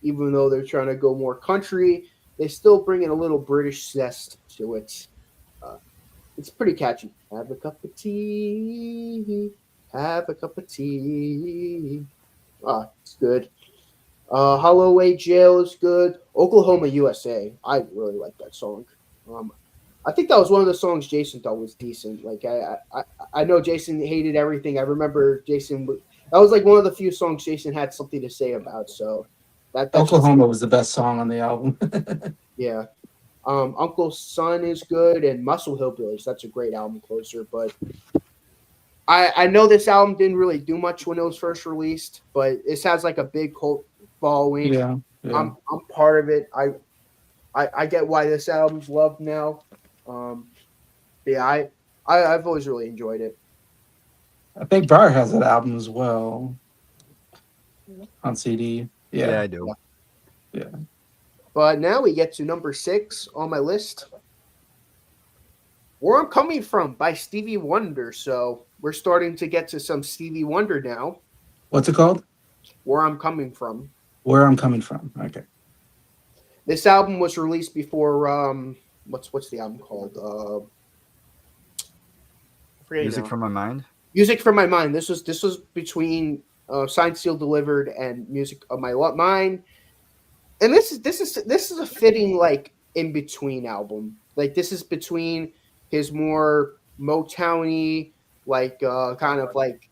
Even though they're trying to go more country, they still bring in a little British zest to it. Uh, it's pretty catchy. Have a cup of tea. Have a cup of tea. It's good. Holloway Jail is good. Oklahoma, USA. I really like that song. I think that was one of the songs Jason thought was decent. Like I know Jason hated everything. I remember Jason. That was like one of the few songs Jason had something to say about. So that's Oklahoma was the best song on the album. yeah. Uncle's Son is good, and Muscle Hillbillies. That's a great album closer. But I know this album didn't really do much when it was first released, but this has like a big cult following. Yeah. I'm part of it. I get why this album's loved now. Yeah, I've always really enjoyed it. I think Bryer has that album as well on CD. Yeah, Yeah. I do. Yeah. But now we get to number 6 on my list. Where I'm Coming From by Stevie Wonder. So we're starting to get to some Stevie Wonder now. What's it called? Where I'm Coming From. Where I'm Coming From. Okay. This album was released before what's the album called? Music from My Mind. Music from My Mind. This was between Signed, Sealed, Delivered and Music of My Mind. And this is a fitting like in between album. Like this is between his more Motowny like kind of like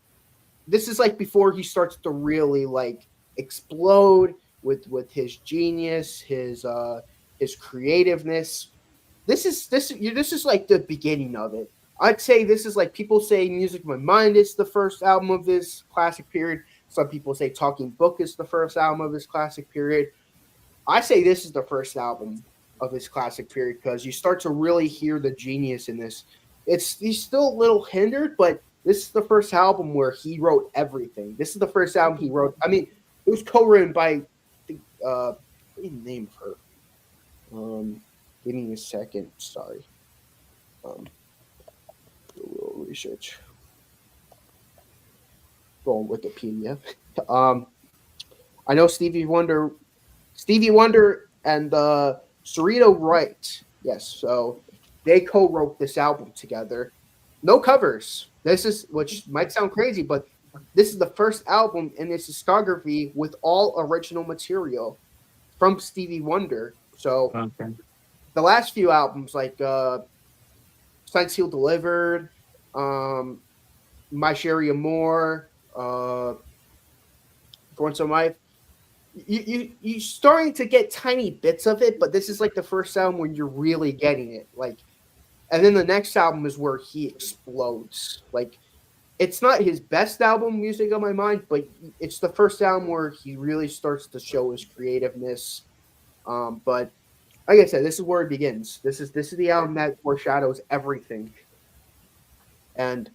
this is like before he starts to really like explode with his genius, his creativeness. This is like the beginning of it. I'd say this is like people say Music of My Mind is the first album of his classic period. Some people say Talking Book is the first album of his classic period. I say this is the first album of his classic period because you start to really hear the genius in this. He's still a little hindered, but this is the first album where he wrote everything. This is the first album he wrote. I mean, it was co-written by what do you name her? Give me a second. Sorry. A little research. go on Wikipedia. Um, I know Stevie Wonder and Cerrito Wright. Yes, so they co-wrote this album together. No covers. This is, which might sound crazy, but this is the first album in his discography with all original material from Stevie Wonder. So Okay. the last few albums, like Signed, Sealed, Delivered, um, My Sherry Amore, For Once in My Life, you starting to get tiny bits of it, but this is like the first album when you're really getting it. Like, and then the next album is where he explodes. Like, it's not his best album, Music on My Mind, but it's the first album where he really starts to show his creativeness. But like I said, this is where it begins. This is the album that foreshadows everything, and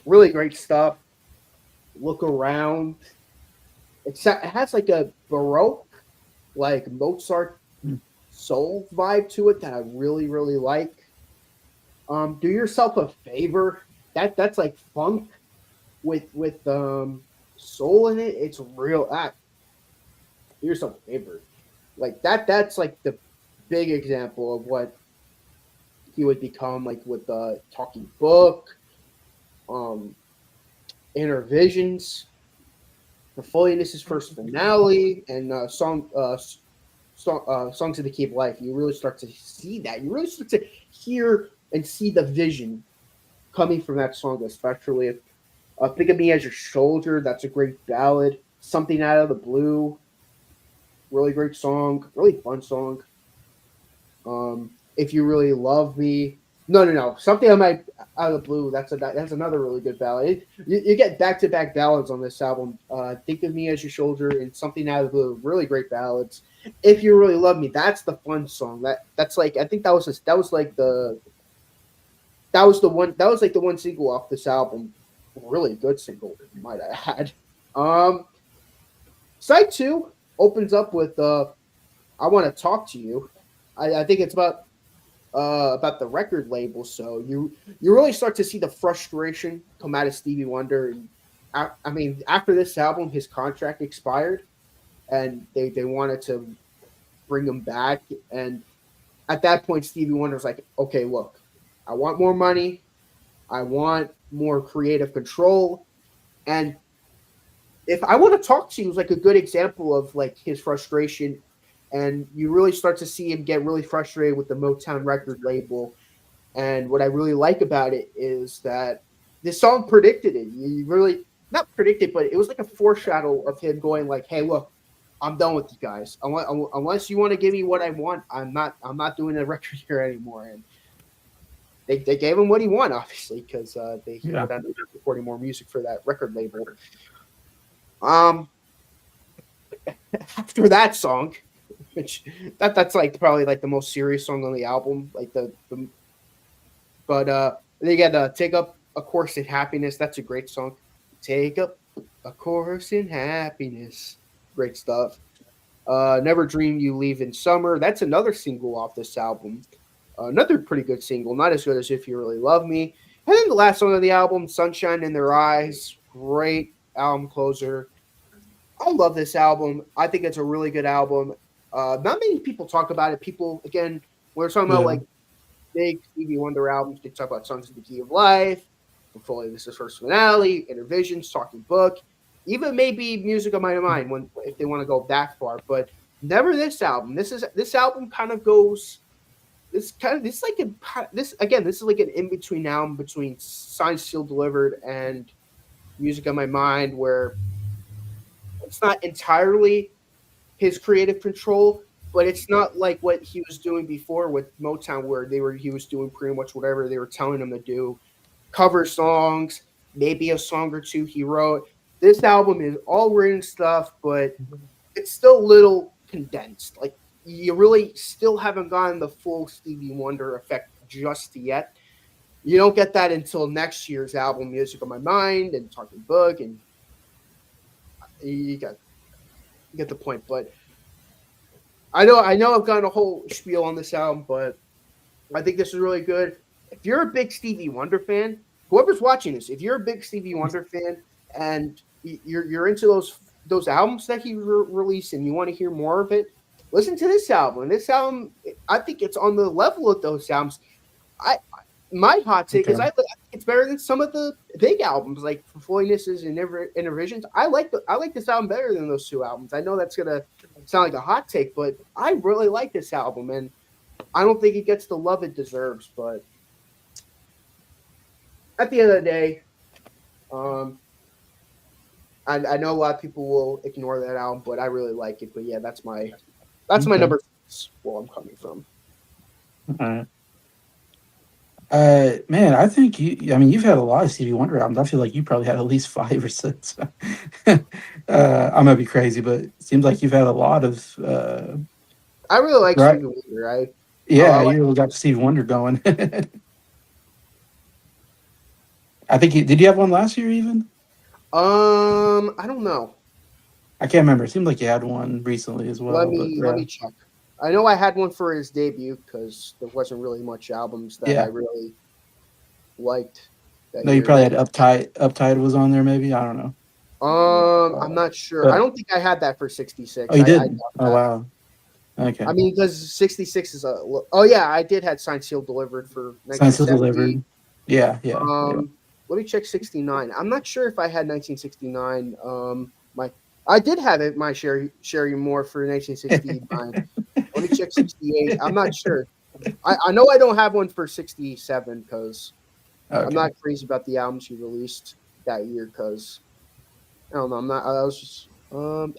really great stuff. Look around. It has like a baroque, like Mozart soul vibe to it that I really really like. Do yourself a favor. That's like funk with soul in it. It's real. Do yourself a favor. Like that. That's like the big example of what he would become. Like with the Talking Book, um, Inner Visions, Portfolio is his first finale, and Songs of the Key of Life. You really start to see that. You really start to hear and see the vision coming from that song, especially. Think of Me as Your Soldier. That's a great ballad. Something Out of the Blue. Really great song. Really fun song. If You Really Love Me. No. Something Out of the Blue. That's another really good ballad. You get back-to-back ballads on this album. Think of Me as Your Shoulder and Something Out of the Blue. Really great ballads. If You Really Love Me. That's the fun song. That's like, I think that was like the one single off this album. Really good single, might I add. Side 2 opens up with I Want to Talk to You. I think it's about the record label. So you really start to see the frustration come out of Stevie Wonder. And I mean, after this album, his contract expired, and they wanted to bring him back. And at that point, Stevie Wonder's like, okay, look, I want more money, I want more creative control, and if I Want to Talk to You is like a good example of like his frustration, and you really start to see him get really frustrated with the Motown record label. And what I really like about it is that this song predicted it. You really not predicted, but it was like a foreshadow of him going like, "Hey, look, I'm done with you guys. Unless you want to give me what I want, I'm not doing a record here anymore." And they gave him what he wanted, obviously, because he would end up recording more music for that record label. After that song, which that's like probably like the most serious song on the album, like but they got Take Up a Course in Happiness. That's a great song. Take up a course in happiness. Great stuff. Never Dream You Leave in Summer. That's another single off this album. Another pretty good single. Not as good as If You Really Love Me. And then the last song of the album, Sunshine in Their Eyes. Great album closer. I love this album. I think it's a really good album. Not many people talk about it. People, again, when we're talking about like big Stevie Wonder albums, they talk about Songs of the Key of Life, Portfolio, This Is First Finale, Inner Visions, Talking Book, even maybe Music on My Mind if they want to go that far. But never this album. This album kind of goes. This is like an in between album between Signed, Sealed, Delivered, and Music on My Mind, where it's not entirely his creative control, but it's not like what he was doing before with Motown, where he was doing pretty much whatever they were telling him to do, cover songs, maybe a song or two he wrote. This album is all written stuff, but it's still a little condensed. Like, you really still haven't gotten the full Stevie Wonder effect just yet. You don't get that until next year's album, Music on My Mind and Talking Book, and you get the point. But I know I've gotten a whole spiel on this album, but I think this is really good. If you're a big Stevie Wonder fan, whoever's watching this, if you're a big Stevie Wonder fan and you're into those albums that he released and you want to hear more of it, listen to this album. This album, I think it's on the level of those albums. I My hot take is I think it's better than some of the big albums like Performances and Intervisions. I like this album better than those two albums. I know that's gonna sound like a hot take, but I really like this album, and I don't think it gets the love it deserves. But at the end of the day, I know a lot of people will ignore that album, but I really like it. But yeah, that's my number 6 where I'm coming from. All right. Man, I think you've had a lot of Stevie Wonder albums. I feel like you probably had at least 5 or 6. I might be crazy, but it seems like you've had a lot of. I really like right? Stevie Wonder. I you really got Stevie Wonder going. I think did you have one last year even? I don't know. I can't remember. It seemed like you had one recently as well. Let me check. I know I had one for his debut because there wasn't really much albums that I really liked. No, you probably had Uptight. Uptight was on there, maybe. I don't know. I'm not sure. I don't think I had that for 66. Oh, you didn't? Oh, wow. Okay. I mean, because 66 is a. Oh yeah, I did have Signed, Sealed, Delivered for 1970. Signed, Sealed, Delivered. Yeah. Let me check 69. I'm not sure if I had 1969. I did have it. My Sherry Moore for 1969. Let me check 68. I'm not sure. I know I don't have one for 67 because I'm not crazy about the albums he released that year because I don't know. I'm not. I was just.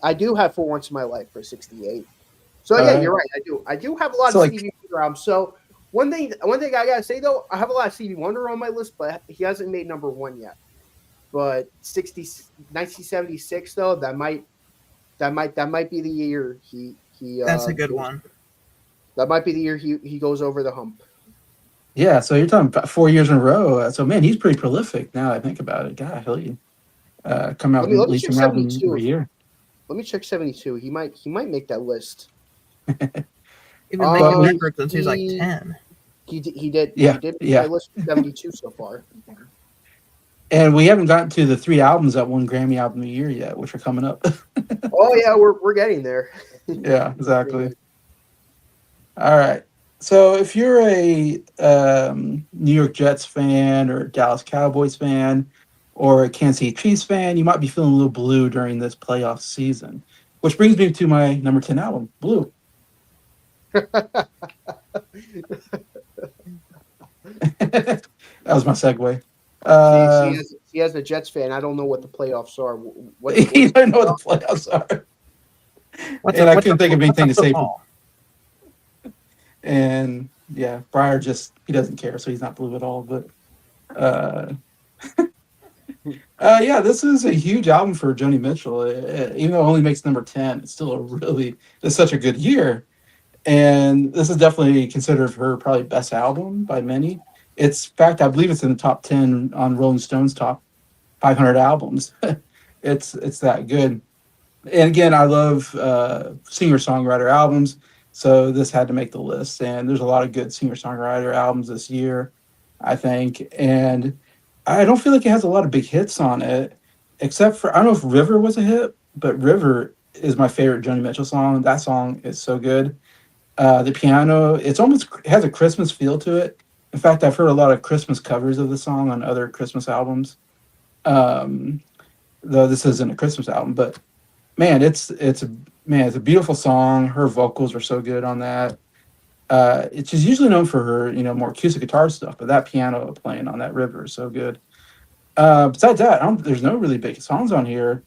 I do have For Once in My Life for 68. So yeah, you're right. I do have a lot of Stevie Wonder albums. So one thing I gotta say though, I have a lot of Stevie Wonder on my list, but he hasn't made number 1 yet. But 1976 though, that might be the year he that's a good one. That might be the year he goes over the hump. Yeah, so you're talking about 4 years in a row. So man, he's pretty prolific now that I think about it. God, he come out with at least an album every year. Let me check 72. He might make that list. Even making records since he's like 10. He did. Yeah, he did my list 72 so far. And we haven't gotten to the 3 albums that won Grammy Album of the Year yet, which are coming up. Oh yeah, we're getting there. Yeah, exactly. All right. So if you're a New York Jets fan or Dallas Cowboys fan or a Kansas City Chiefs fan, you might be feeling a little blue during this playoff season. Which brings me to my number 10 album, Blue. That was my segue. He has a Jets fan. I don't know what the playoffs are. You don't know what the playoffs are. I couldn't think of anything to say. And yeah, Bryer he doesn't care, so he's not blue at all. But yeah, this is a huge album for Joni Mitchell. Even though it only makes number 10, it's still it's such a good year. And this is definitely considered her probably best album by many. In fact, I believe it's in the top 10 on Rolling Stone's top 500 albums. It's that good. And again, I love singer-songwriter albums, so this had to make the list. And there's a lot of good singer-songwriter albums this year, I think. And I don't feel like it has a lot of big hits on it, except for, I don't know if River was a hit, but River is my favorite Joni Mitchell song. That song is so good. The piano, it has a Christmas feel to it. In fact, I've heard a lot of Christmas covers of the song on other Christmas albums. Though this isn't a Christmas album, but man, it's a beautiful song. Her vocals are so good on that. She's usually known for her, more acoustic guitar stuff, but that piano playing on that River is so good. Besides that, there's no really big songs on here,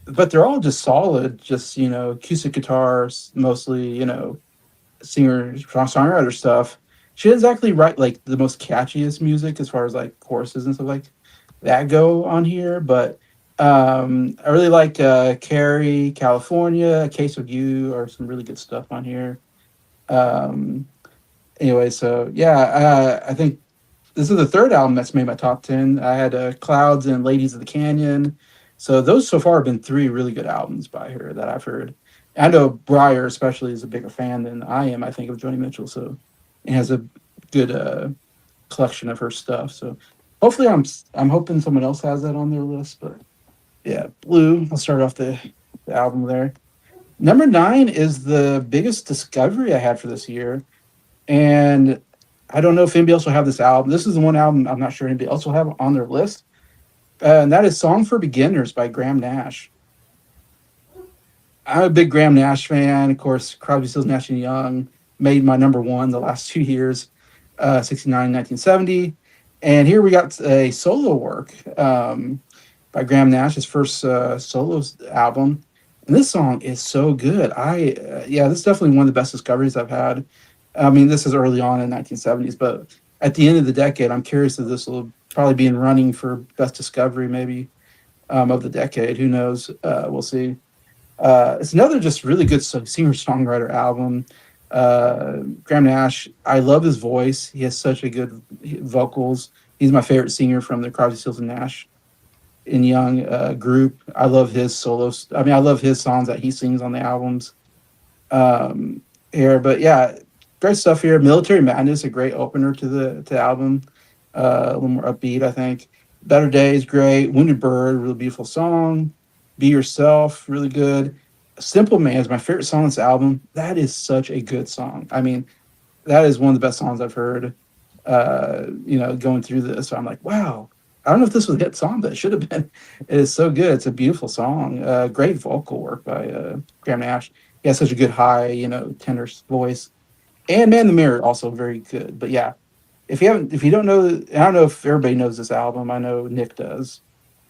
but they're all just solid, acoustic guitars, mostly, singer, songwriter stuff. She doesn't exactly write like the most catchiest music as far as like choruses and stuff like that go on here, but I really like Carrie, California, A Case of You, or some really good stuff on here. Anyway, so yeah, I think this is the 3rd album that's made my top 10. I had Clouds and Ladies of the Canyon. So those so far have been 3 really good albums by her that I've heard. I know Bryer especially is a bigger fan than I am, I think, of Joni Mitchell. So it has a good collection of her stuff. So hopefully I'm hoping someone else has that on their list, but yeah, Blue. I'll start off the album there. Number 9 is the biggest discovery I had for this year, and I don't know if anybody else will have this album. This is the one album I'm not sure anybody else will have on their list, and that is "Song for Beginners" by Graham Nash. I'm a big Graham Nash fan. Of course, Crosby, Stills, Nash and Young made my number one the last 2 years, 69, 1970. And here we got a solo work by Graham Nash, his first solo album. And this song is so good. Yeah, this is definitely one of the best discoveries I've had. I mean, this is early on in 1970s, but at the end of the decade, I'm curious if this will probably be in running for best discovery, maybe of the decade. Who knows? We'll see. It's another just really good singer-songwriter album. Graham Nash, I love his voice. He has such a good vocals. He's my favorite singer from the Crosby, Stills and Nash and Young group. I love his solos. I mean, I love his songs that he sings on the albums here. But yeah, great stuff here. Military Madness, a great opener to the album. A little more upbeat, I think. Better Days, great. Wounded Bird, really beautiful song. Be Yourself, really good. Simple Man is my favorite song on this album. That is such a good song. I mean, that is one of the best songs I've heard. Going through this, so I'm like, wow. I don't know if this was a hit song, but it should have been. It is so good. It's a beautiful song. Great vocal work by Graham Nash. He has such a good high, tenor voice. And Man in the Mirror also very good. But yeah, if you don't know, I don't know if everybody knows this album. I know Nick does.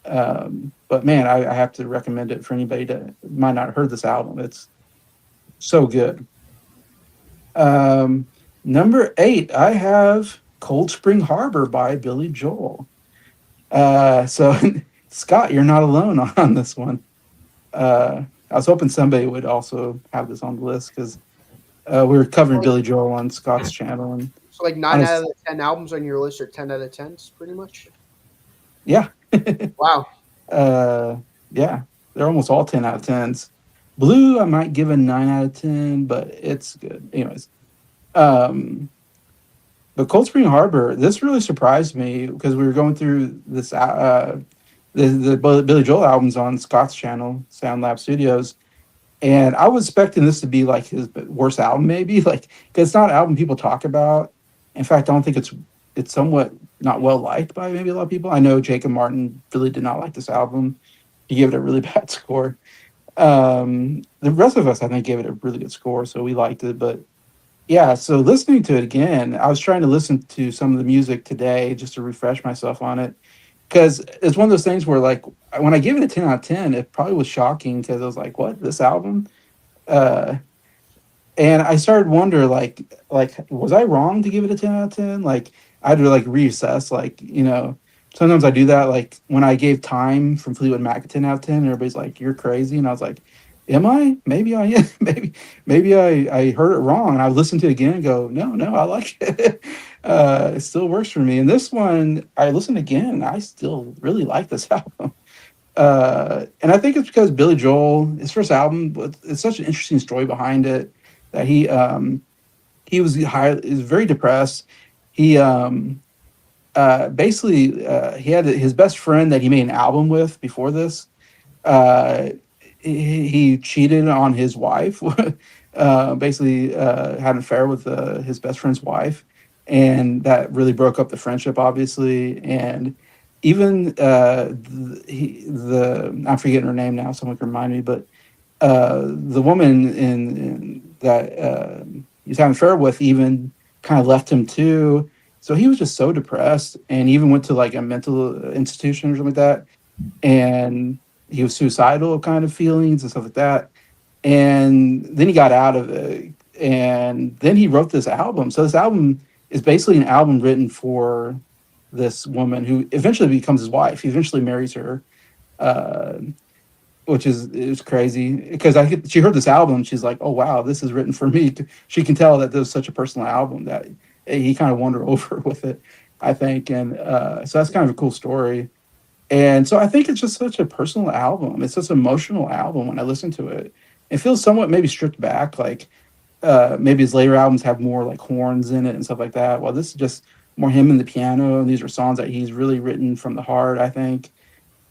But man, I have to recommend it for anybody that might not have heard this album. It's so good. Number 8, I have Cold Spring Harbor by Billy Joel. So Scott, you're not alone on this one. I was hoping somebody would also have this on the list because we were covering Billy Joel on Scott's channel. And So like 9 out of the 10 albums on your list are 10 out of 10s, pretty much. yeah. Wow. Yeah, they're almost all 10 out of 10s. Blue, I might give a 9 out of 10, but it's good. Anyways, but Cold Spring Harbor, this really surprised me because we were going through this the Billy Joel albums on Scott's channel, Sound Lab Studios, and I was expecting this to be like his worst album, maybe like because it's not an album people talk about. In fact, I don't think it's somewhat not well liked by maybe a lot of people. I know Jacob Martin really did not like this album. He gave it a really bad score. The rest of us, I think, gave it a really good score, so we liked it. But yeah, so listening to it again, I was trying to listen to some of the music today just to refresh myself on it. Because it's one of those things where, like, when I gave it a 10 out of 10, it probably was shocking because I was like, what, this album? And I started wonder, like, was I wrong to give it a 10 out of 10? Like, I had to, like, reassess, like, sometimes I do that. Like, when I gave Time from Fleetwood Mac a 10 out of 10, everybody's like, you're crazy. And I was like, am I? Maybe I am. Maybe I heard it wrong. And I listened to it again and go, no, I like it. It still works for me. And this one, I listened again and I still really like this album. And I think it's because Billy Joel, his first album, it's such an interesting story behind it that he was very depressed. He basically he had his best friend that he made an album with before this. He cheated on his wife, basically had an affair with his best friend's wife, and that really broke up the friendship, obviously. And even I'm forgetting her name now, someone can remind me, but the woman in that he was having an affair with even kind of left him too. So he was just so depressed, and even went to like a mental institution or something like that. And he was suicidal kind of feelings and stuff like that. And then he got out of it, and then he wrote this album. So this album is basically an album written for this woman who eventually becomes his wife. He eventually marries her, which is crazy because she heard this album. She's like, oh, wow, this is written for me. She can tell that this was such a personal album that he kind of won her over with it, I think. And so that's kind of a cool story. And so I think it's just such a personal album. It's such an emotional album when I listen to it. It feels somewhat maybe stripped back, like maybe his later albums have more like horns in it and stuff like that. Well, this is just more him and the piano. These are songs that he's really written from the heart, I think.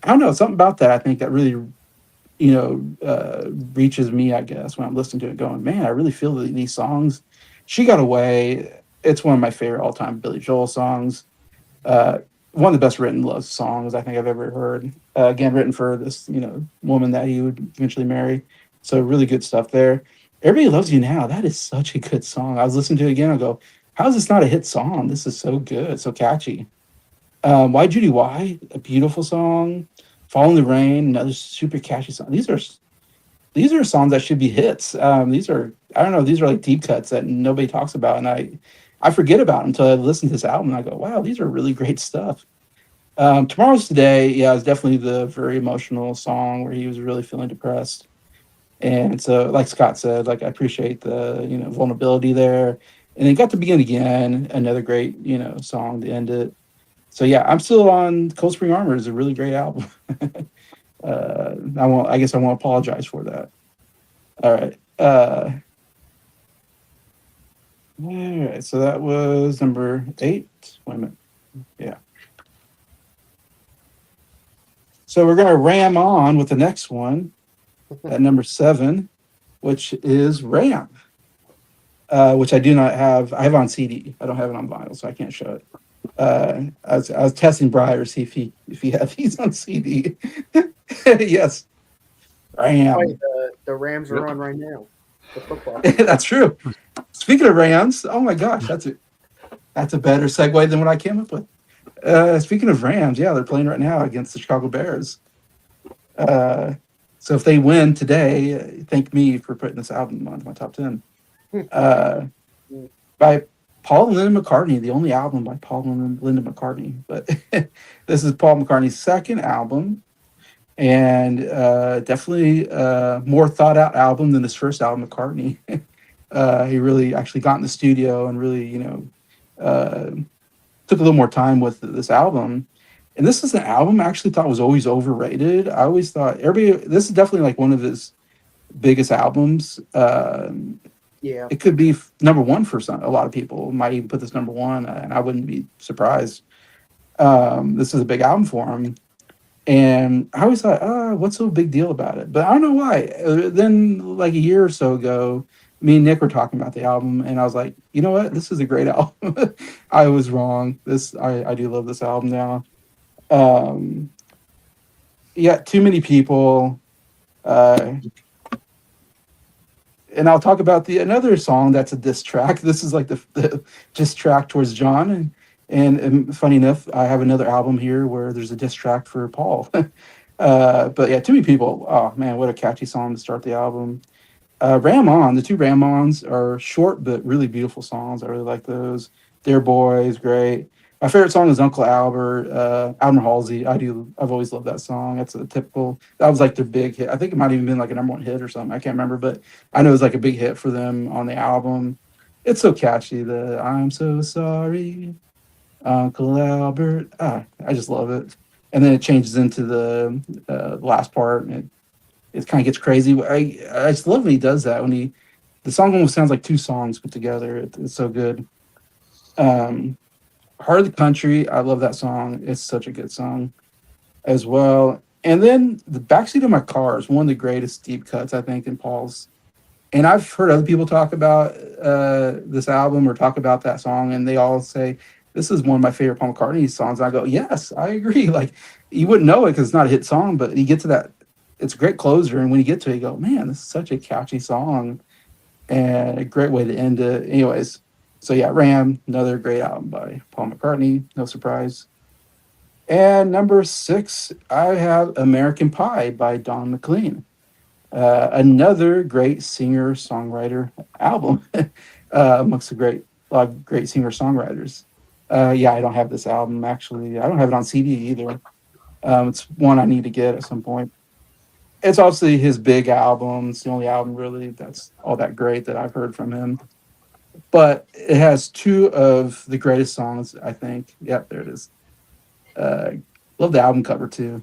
I don't know, something about that I think that really, reaches me, I guess, when I'm listening to it going, man, I really feel these songs. She Got Away, it's one of my favorite all-time Billy Joel songs. Uh, One of the best written love songs I think I've ever heard. Again, written for this, woman that he would eventually marry. So really good stuff there. Everybody Loves You Now. That is such a good song. I was listening to it again. I go, how is this not a hit song? This is so good, so catchy. Why Judy Why? A beautiful song. Fall in the Rain, another super catchy song. These are songs that should be hits. These are, I don't know, these are like deep cuts that nobody talks about, and I forget about them until I listen to this album and I go, wow, these are really great stuff. Tomorrow's Today, yeah, is definitely the very emotional song where he was really feeling depressed. And so, like Scott said, like I appreciate the vulnerability there. And then Got to Begin Again, another great song to end it. So yeah, I'm still on Cold Spring Armor. Is a really great album. I guess I won't apologize for that. All right. All right. So that was number 8. Wait a minute. Yeah. So we're gonna ram on with the next one at number 7, which is Ram, which I do not have. I have on CD. I don't have it on vinyl, so I can't show it. I was testing Bryer to see if he had these on CD. Yes, Ram. The Rams are on right now. The football. That's true. Speaking of Rams, oh my gosh, that's a better segue than what I came up with. Speaking of Rams, yeah, they're playing right now against the Chicago Bears. So if they win today, thank me for putting this album on my top 10. By Paul and Linda McCartney, the only album by Paul and Linda McCartney. But this is Paul McCartney's second album, and definitely more thought out album than his first album, McCartney. He really actually got in the studio and really, took a little more time with this album. And this is an album I actually thought was always overrated. I always thought this is definitely like one of his biggest albums. Yeah, it could be number 1 for a lot of people. Might even put this number 1, and I wouldn't be surprised. This is a big album for him. And I always thought, what's so big deal about it? But I don't know why. Then, like a year or so ago, me and Nick were talking about the album, and I was like, you know what? This is a great album. I was wrong. I do love this album now. Yeah, Too Many People. And I'll talk about another song that's a diss track. This is like the diss track towards John. And funny enough, I have another album here where there's a diss track for Paul. But yeah, Too Many People. Oh man, what a catchy song to start the album. Ram On, the 2 Ram Ons are short but really beautiful songs. I really like those. Dear Boy is great. My favorite song is Uncle Albert, Albert Halsey. I've always loved that song. That's that was like their big hit. I think it might have even been like a number 1 hit or something. I can't remember, but I know it was like a big hit for them on the album. It's so catchy. I'm so sorry, Uncle Albert. I just love it. And then it changes into the last part, and it kind of gets crazy. I just love when he does that. The song almost sounds like 2 songs put together. It's so good. Heart of the Country, I love that song. It's such a good song as well. And then The Backseat of My Car is one of the greatest deep cuts, I think, in Paul's. And I've heard other people talk about this album or talk about that song, and they all say, this is one of my favorite Paul McCartney songs. And I go, yes, I agree. Like, you wouldn't know it because it's not a hit song, but you get to that, it's a great closer. And when you get to it, you go, man, this is such a catchy song and a great way to end it. Anyways, so yeah, Ram, another great album by Paul McCartney, no surprise. And number 6, I have American Pie by Don McLean. Another great singer-songwriter album amongst a lot of great singer-songwriters. Yeah, I don't have this album, actually. I don't have it on CD either. It's one I need to get at some point. It's obviously his big album. It's the only album, really, that's all that great that I've heard from him. But it has 2 of the greatest songs, I think. Yep, there it is. Love the album cover, too.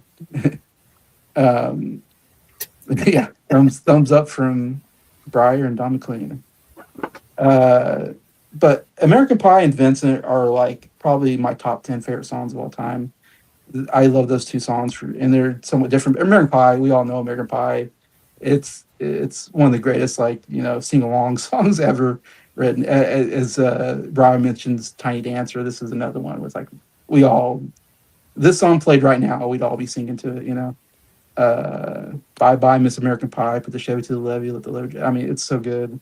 Yeah, thumbs up from Bryer and Don McLean. but American Pie and Vincent are like probably my top 10 favorite songs of all time. I love those two songs and they're somewhat different. American Pie, we all know American Pie. It's one of the greatest sing along songs ever written. As Bryer mentions, Tiny Dancer. This is another one with like we all this song played right now, we'd all be singing to it. Bye bye Miss American Pie. Put the Chevy to the levee. Let the levee. I mean, it's so good.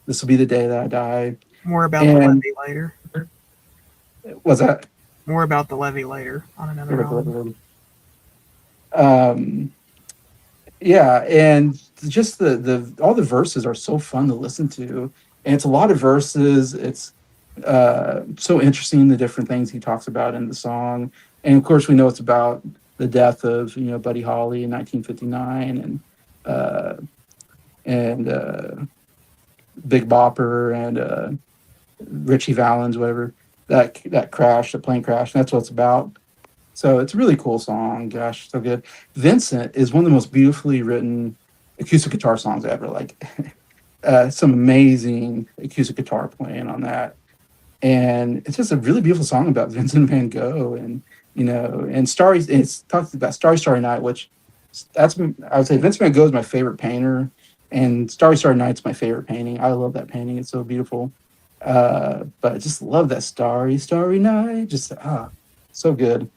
This will be the day that I die. More about the And levee later. was that? More about the levee later on another album. Yeah, and just the all the verses are so fun to listen to, and it's a lot of verses. It's so interesting the different things he talks about in the song, and of course we know it's about the death of Buddy Holly in 1959, and Big Bopper and Richie Valens, whatever that crash, the plane crash, and that's what it's about. So it's a really cool song. Gosh, so good. Vincent is one of the most beautifully written acoustic guitar songs ever. Like some amazing acoustic guitar playing on that. And it's just a really beautiful song about Vincent Van Gogh and Starry. It's talks about Starry Starry Night, which I would say Vincent Van Gogh is my favorite painter, and Starry Starry Night's my favorite painting. I love that painting. It's so beautiful. But I just love that Starry Starry Night. Just so good.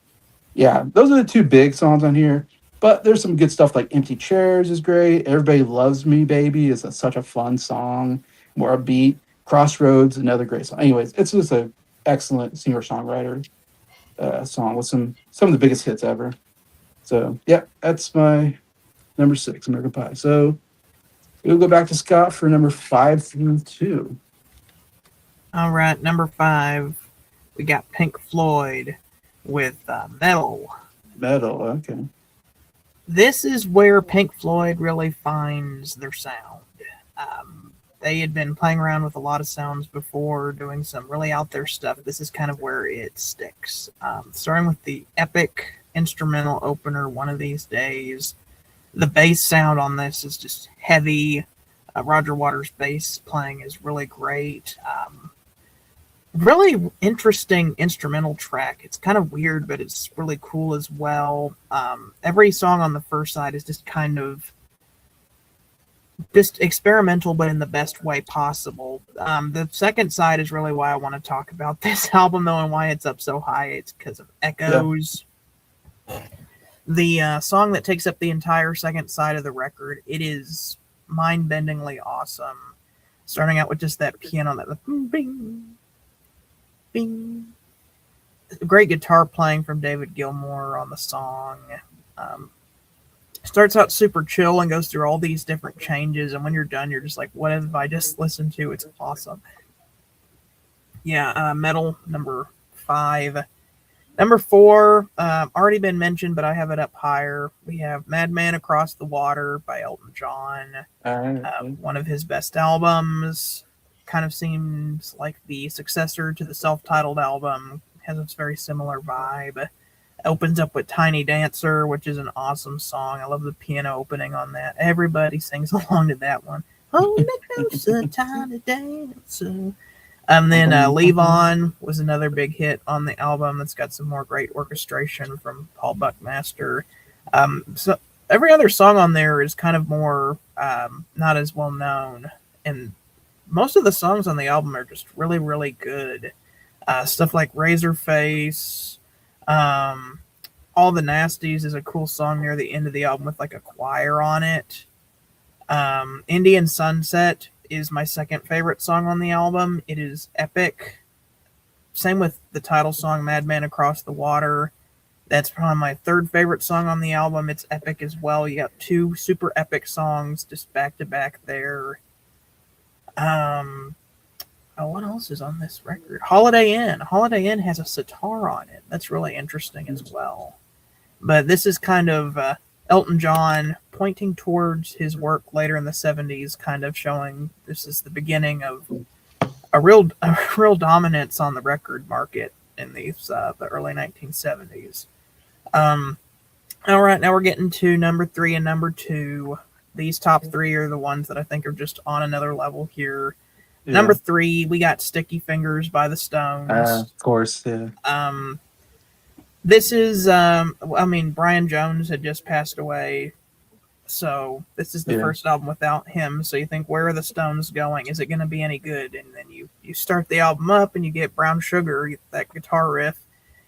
Yeah, those are the two big songs on here. But there's some good stuff like Empty Chairs is great. Everybody Loves Me, Baby is such a fun song. More upbeat. Crossroads, another great song. Anyways, it's just an excellent singer-songwriter song with some of the biggest hits ever. So, yeah, that's my number 6, American Pie. So we'll go back to Scott for number 5 through 2. All right, number 5, we got Pink Floyd with Metal. Metal, okay. This is where Pink Floyd really finds their sound. They had been playing around with a lot of sounds before, doing some really out there stuff. This is kind of where it sticks. Starting with the epic instrumental opener, One of These Days. The bass sound on this is just heavy. Roger Waters' bass playing is really great. Really interesting instrumental track. It's kind of weird, but it's really cool as well. Every song on the first side is just kind of just experimental, but in the best way possible. The second side is really why I want to talk about this album, though, and why it's up so high. It's because of Echoes. Yeah. The song that takes up the entire second side of the record, it is mind-bendingly awesome. Starting out with just that piano, that bing, bing. Great guitar playing from David Gilmour on the song. Starts out super chill and goes through all these different changes, and when you're done, you're just like, what have I just listened to? It's awesome. Yeah, Metal, number 5. Number 4, already been mentioned, but I have it up higher. We have Madman Across the Water by Elton John. One of his best albums. Kind of seems like the successor to the self-titled album. Has a very similar vibe. Opens up with Tiny Dancer, which is an awesome song. I love the piano opening on that. Everybody sings along to that one. Hold me closer, Tiny Dancer. And then Leave On was another big hit on the album. That's got some more great orchestration from Paul Buckmaster. So every other song on there is kind of more not as well known. And most of the songs on the album are just really, really good. Stuff like Razorface, All the Nasties is a cool song near the end of the album with like a choir on it. Indian Sunset is my second favorite song on the album. It is epic. Same with the title song, Madman Across the Water. That's probably my third favorite song on the album. It's epic as well. You got 2 super epic songs just back to back there. What else is on this record? Holiday Inn. Holiday Inn has a sitar on it. That's really interesting as well. But this is kind of Elton John pointing towards his work later in the 70s, kind of showing this is the beginning of a real dominance on the record market in the early 1970s. All right, now we're getting to number 3 and number 2. These top 3 are the ones that I think are just on another level here. Yeah. Number 3, we got Sticky Fingers by the Stones. Of course, yeah. This is, I mean, Brian Jones had just passed away, so this is the Yeah. first album without him. So you think, where are the Stones going? Is it going to be any good? And then you start the album up and you get Brown Sugar, that guitar riff.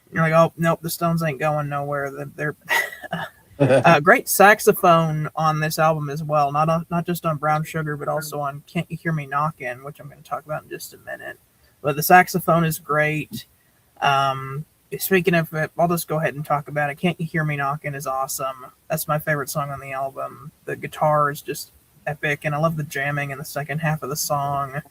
And you're like, oh nope, the Stones ain't going nowhere. They're great saxophone on this album as well. Not just on Brown Sugar, but also on Can't You Hear Me Knockin', which I'm going to talk about in just a minute. But the saxophone is great. Speaking of it, I'll just go ahead and talk about it. Can't You Hear Me Knockin' is awesome. That's my favorite song on the album. The guitar is just epic, and I love the jamming in the second half of the song.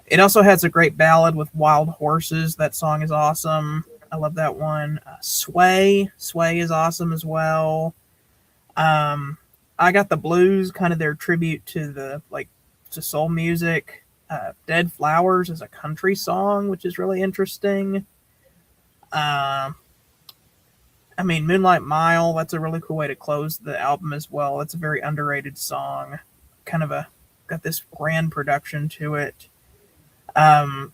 It also has a great ballad with Wild Horses. That song is awesome. I love that one. Sway is awesome as well. I Got the Blues, kind of their tribute to to soul music. Dead Flowers is a country song, which is really interesting. I mean, Moonlight Mile, that's a really cool way to close the album as well. It's a very underrated song. Got this grand production to it. I'm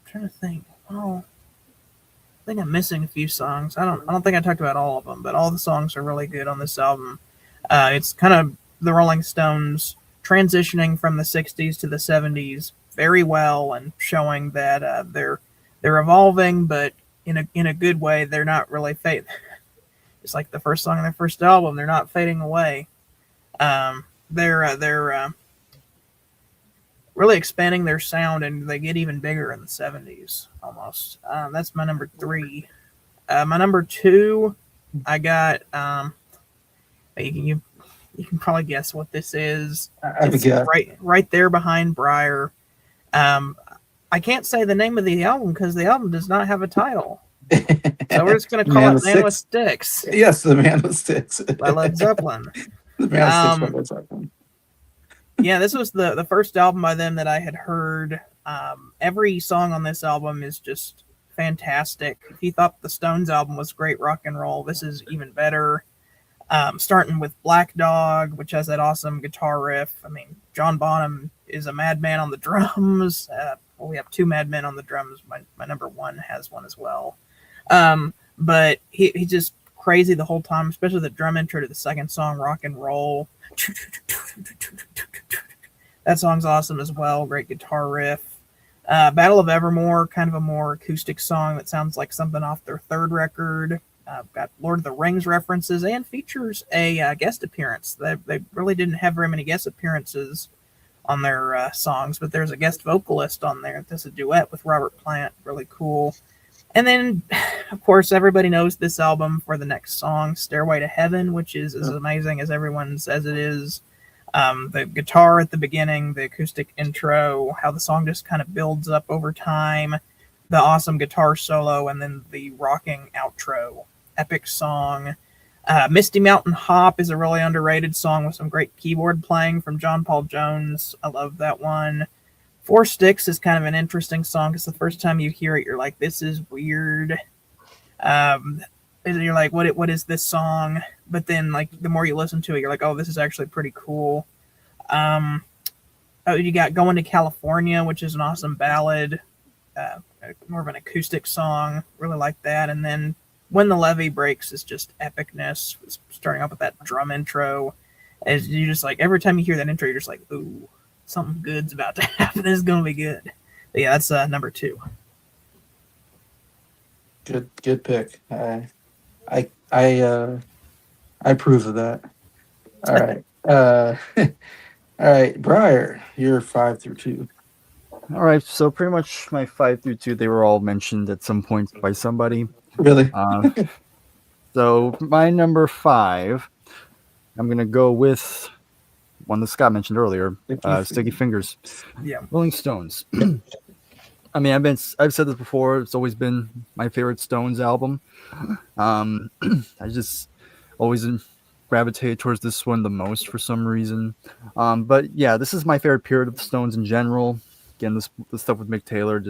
trying to think. Oh, I think I'm missing a few songs. I don't think I talked about all of them, but all the songs are really good on this album. It's kind of the Rolling Stones transitioning from the 60s to the 70s very well, and showing that they're evolving, but in a good way. They're not really fading. It's like the first song on their first album. They're not fading away. They're really expanding their sound, and they get even bigger in the 70s almost. That's my number 3. My number 2, I got. You can probably guess what this is. It's right there behind Bryer. I can't say the name of the album because the album does not have a title. So we're just going to call it Man with Sticks. Yes, The Man with Sticks. By Led Zeppelin. The Man with Sticks by Led Zeppelin. Yeah, this was the first album by them that I had heard. Every song on this album is just fantastic. If you thought the Stones album was great rock and roll, this is even better. Starting with Black Dog, which has that awesome guitar riff. I mean, John Bonham is a madman on the drums. We have 2 madmen on the drums. My number 1 has one as well. But he's just crazy the whole time, especially the drum intro to the second song, Rock and Roll. That song's awesome as well. Great guitar riff. Battle of Evermore, kind of a more acoustic song that sounds like something off their third record. Got Lord of the Rings references and features a guest appearance. They really didn't have very many guest appearances on their songs, but there's a guest vocalist on there. There's a duet with Robert Plant. Really cool. And then, of course, everybody knows this album for the next song, Stairway to Heaven, which is as amazing as everyone says it is. The guitar at the beginning, the acoustic intro, how the song just kind of builds up over time, the awesome guitar solo, and then the rocking outro. Epic song. Misty Mountain Hop is a really underrated song with some great keyboard playing from John Paul Jones. I love that one. Four Sticks is kind of an interesting song because the first time you hear it, you're like, this is weird. You're like, what is this song? But then, like, the more you listen to it, you're like, oh, this is actually pretty cool. You got Going to California, which is an awesome ballad. More of an acoustic song. Really like that. And then When the Levee Breaks is just epicness. Starting off with that drum intro. As you just like, every time you hear that intro, you're just like, ooh, something good's about to happen. This is going to be good. But yeah, that's number 2. Good pick. I approve of that. All right. All right, Bryer, you're 5 through 2. All right, so pretty much my 5 through 2, they were all mentioned at some point by somebody. Really? So my number 5, I'm gonna go with one that Scott mentioned earlier, Sticky Fingers. Yeah. Rolling Stones. I mean, I've said this before. It's always been my favorite Stones album. I just always gravitate towards this one the most for some reason. But yeah, this is my favorite period of the Stones in general. Again, the stuff with Mick Taylor,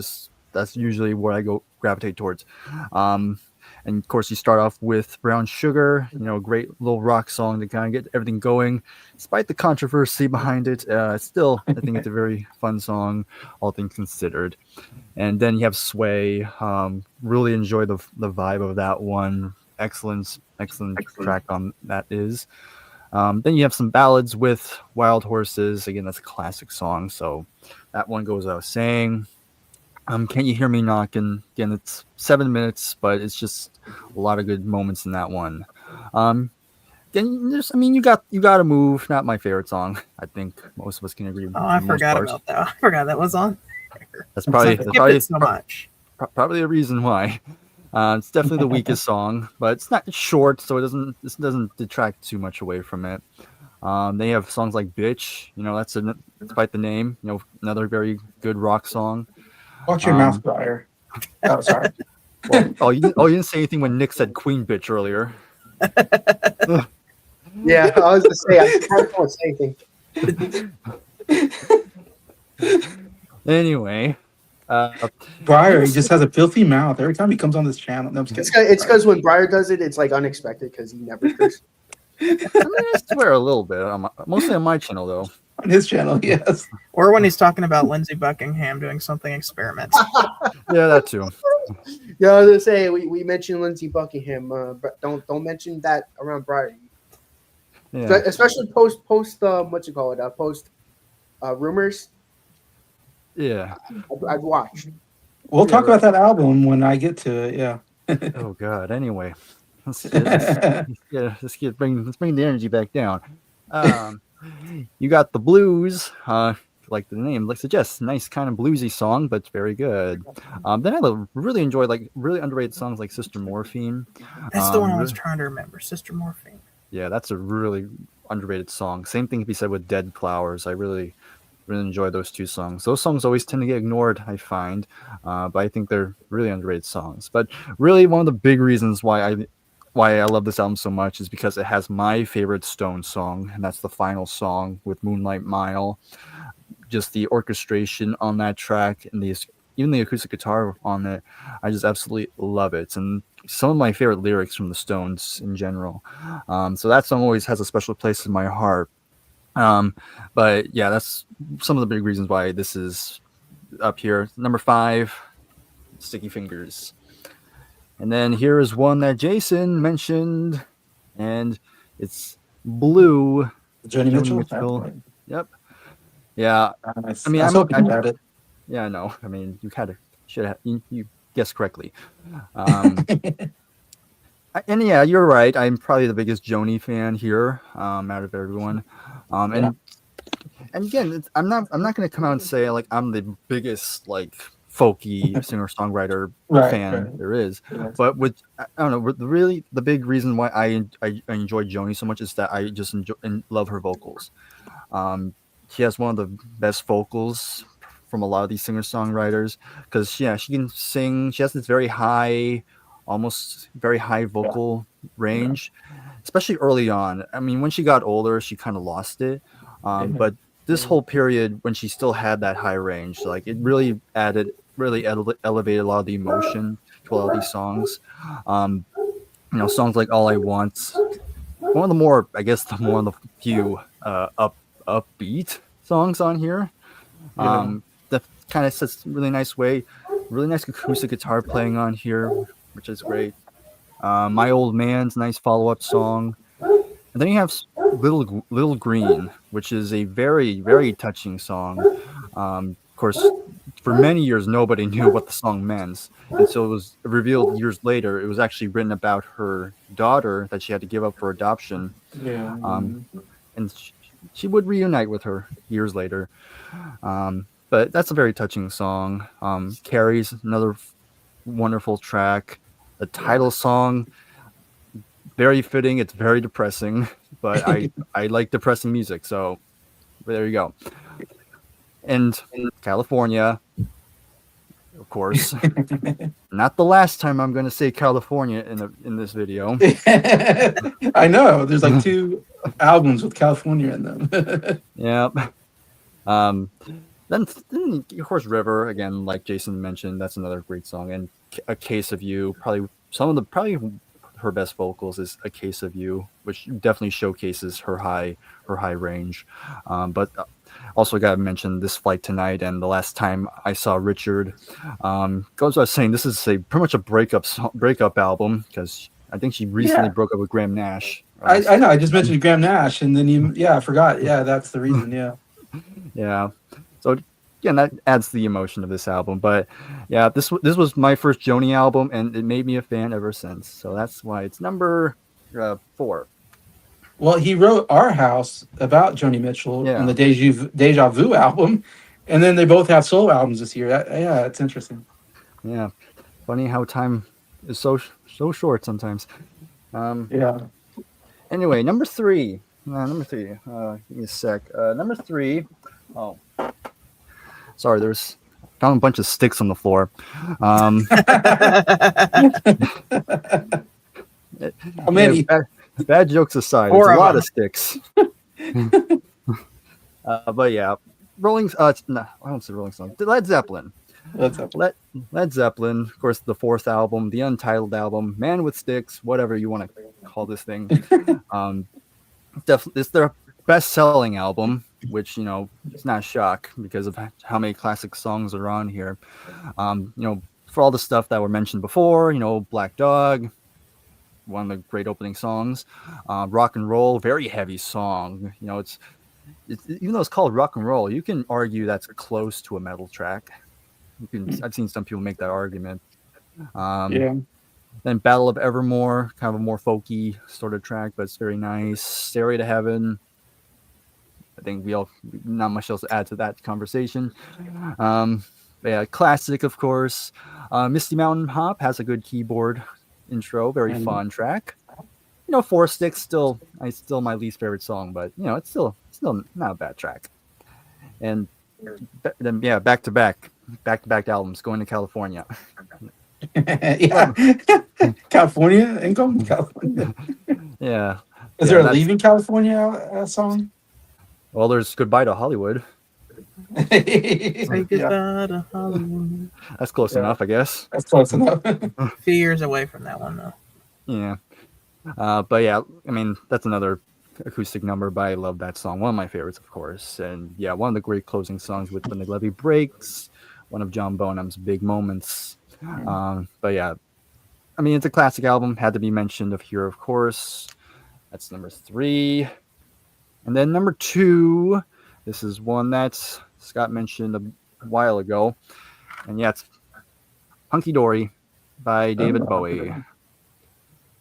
that's usually where I go gravitate towards. And of course, you start off with Brown Sugar, a great little rock song to kind of get everything going. Despite the controversy behind it, still, I think it's a very fun song, all things considered. And then you have Sway. Really enjoy the vibe of that one. Excellent track on that is. Then you have some ballads with Wild Horses. Again, that's a classic song, so that one goes without saying. Can You Hear Me Knocking? Again, it's 7 minutes, but it's just a lot of good moments in that one. Then you got to move. Not my favorite song. I think most of us can agree. Oh, I forgot about that. I forgot that was on. That's probably It so much. Probably a reason why. It's definitely the weakest song, but it's not short, so this doesn't detract too much away from it. They have songs like "Bitch," that's despite the name, another very good rock song. Watch your mouth, Bryer. Oh, sorry. You didn't say anything when Nick said "Queen Bitch" earlier. Yeah, I was gonna say I can't say anything. Anyway. Bryer, he just has a filthy mouth every time he comes on this channel. No, I'm just kidding. It's because when Bryer does it, it's like unexpected because he never curses. I swear a little bit, mostly on my channel though. On his channel, yes. Or when he's talking about Lindsey Buckingham doing something experimental. Yeah, that too. Yeah, I was gonna say we mentioned Lindsey Buckingham, but don't mention that around Bryer. Yeah. Especially post what's it called? Post rumors. Yeah. I'd watch. We'll talk about that album when I get to it. Yeah. Oh God. Anyway, let's bring the energy back down. You got the blues. Like the name suggests, nice kind of bluesy song, but it's very good. Then I really enjoy really underrated songs like Sister Morphine. That's the one I was trying to remember, Sister Morphine. Yeah, that's a really underrated song. Same thing can be said with Dead Flowers. I really enjoy those two songs. Those songs always tend to get ignored, I find, but I think they're really underrated songs. But really, one of the big reasons why I love this album so much is because it has my favorite Stone song, and that's the final song with Moonlight Mile. Just the orchestration on that track and even the acoustic guitar on it, I just absolutely love it. And some of my favorite lyrics from the Stones in general. So that song always has a special place in my heart. But yeah, that's some of the big reasons why this is up here. Number 5, Sticky Fingers. And then here is one that Jason mentioned, and it's Blue. Joni Mitchell. Yep. Yeah. I mean, I'm hoping about it. Yeah, I know. I mean, you guessed correctly. And yeah, you're right. I'm probably the biggest Joni fan here out of everyone. And again, I'm not going to come out and say like I'm the biggest like folky singer-songwriter fan there is. Right. But I don't know, really the big reason why I enjoy Joni so much is that I just enjoy and love her vocals. She has one of the best vocals from a lot of these singer-songwriters because she can sing. She has this very high, almost very high vocal range, especially early on. I mean, when she got older, she kind of lost it. But this whole period when she still had that high range, like it really elevated a lot of the emotion to a lot of these songs. Songs like All I Want, one of the few upbeat songs on here. That kind of sets a really nice way. Really nice acoustic guitar playing on here, which is great. My Old Man's nice follow-up song. And then you have Little Green, which is a very, very touching song. Of course, for many years, nobody knew what the song meant. And so it was revealed years later. It was actually written about her daughter that she had to give up for adoption. Yeah. And she would reunite with her years later. But that's a very touching song. Carrie's another wonderful track. The title song, very fitting. It's very depressing, but I like depressing music, so there you go. And California, of course. Not the last time I'm going to say California in this video. I know. There's like 2 albums with California in them. Yeah. Then of course River again, like Jason mentioned, that's another great song. And A Case of You, probably some of the probably her best vocals is "A Case of You," which definitely showcases her high range. But also got to mention "This Flight Tonight" and "The Last Time I Saw Richard." Goes without saying, this is pretty much a breakup album because I think she recently Yeah. broke up with Graham Nash. I know. I just mentioned Graham Nash, and then I forgot. Yeah, that's the reason. Yeah. Yeah. So again, that adds to the emotion of this album. But yeah, this was my first Joni album, and it made me a fan ever since. So that's why it's number 4. Well, he wrote Our House about Joni Mitchell on the Deja Vu album, and then they both have solo albums this year. Yeah, it's interesting. Yeah, funny how time is so short sometimes. Yeah. Anyway, number 3. Give me a sec. Number 3. Oh, sorry. Found a bunch of sticks on the floor. How many? Bad jokes aside, Four there's a of lot them. of sticks. But yeah, no, I don't say Rolling Stones. Led Zeppelin. Led Zeppelin, of course, the 4th album, the untitled album, Man with Sticks, whatever you want to call this thing. It's their best-selling album, which it's not a shock because of how many classic songs are on here. For all the stuff that were mentioned before, Black Dog, one of the great opening songs, Rock and Roll, very heavy song. It's even though it's called rock and roll, you can argue that's close to a metal track. I've seen some people make that argument. Yeah. Then Battle of Evermore, kind of a more folky sort of track, but it's very nice. Stairway to Heaven. I think not much else to add to that conversation. Yeah, classic, of course. Misty Mountain Hop has a good keyboard intro, very fun track. Four Sticks still my least favorite song, but it's still not a bad track. And then back to back albums, Going to California. Yeah. California and Going to California. Yeah. Is there a Leaving California song? Well, there's Goodbye to Hollywood. Say goodbye to Hollywood. That's close enough, I guess. That's close enough. A few years away from that one, though. Yeah. But yeah, I mean, that's another acoustic number, but I love that song. One of my favorites, of course. And yeah, one of the great closing songs with When the Levee Breaks, one of John Bonham's big moments. But yeah, I mean, it's a classic album, had to be mentioned here, of course. That's number 3. And then number 2, this is one that Scott mentioned a while ago. And yeah, it's Hunky Dory by David Bowie.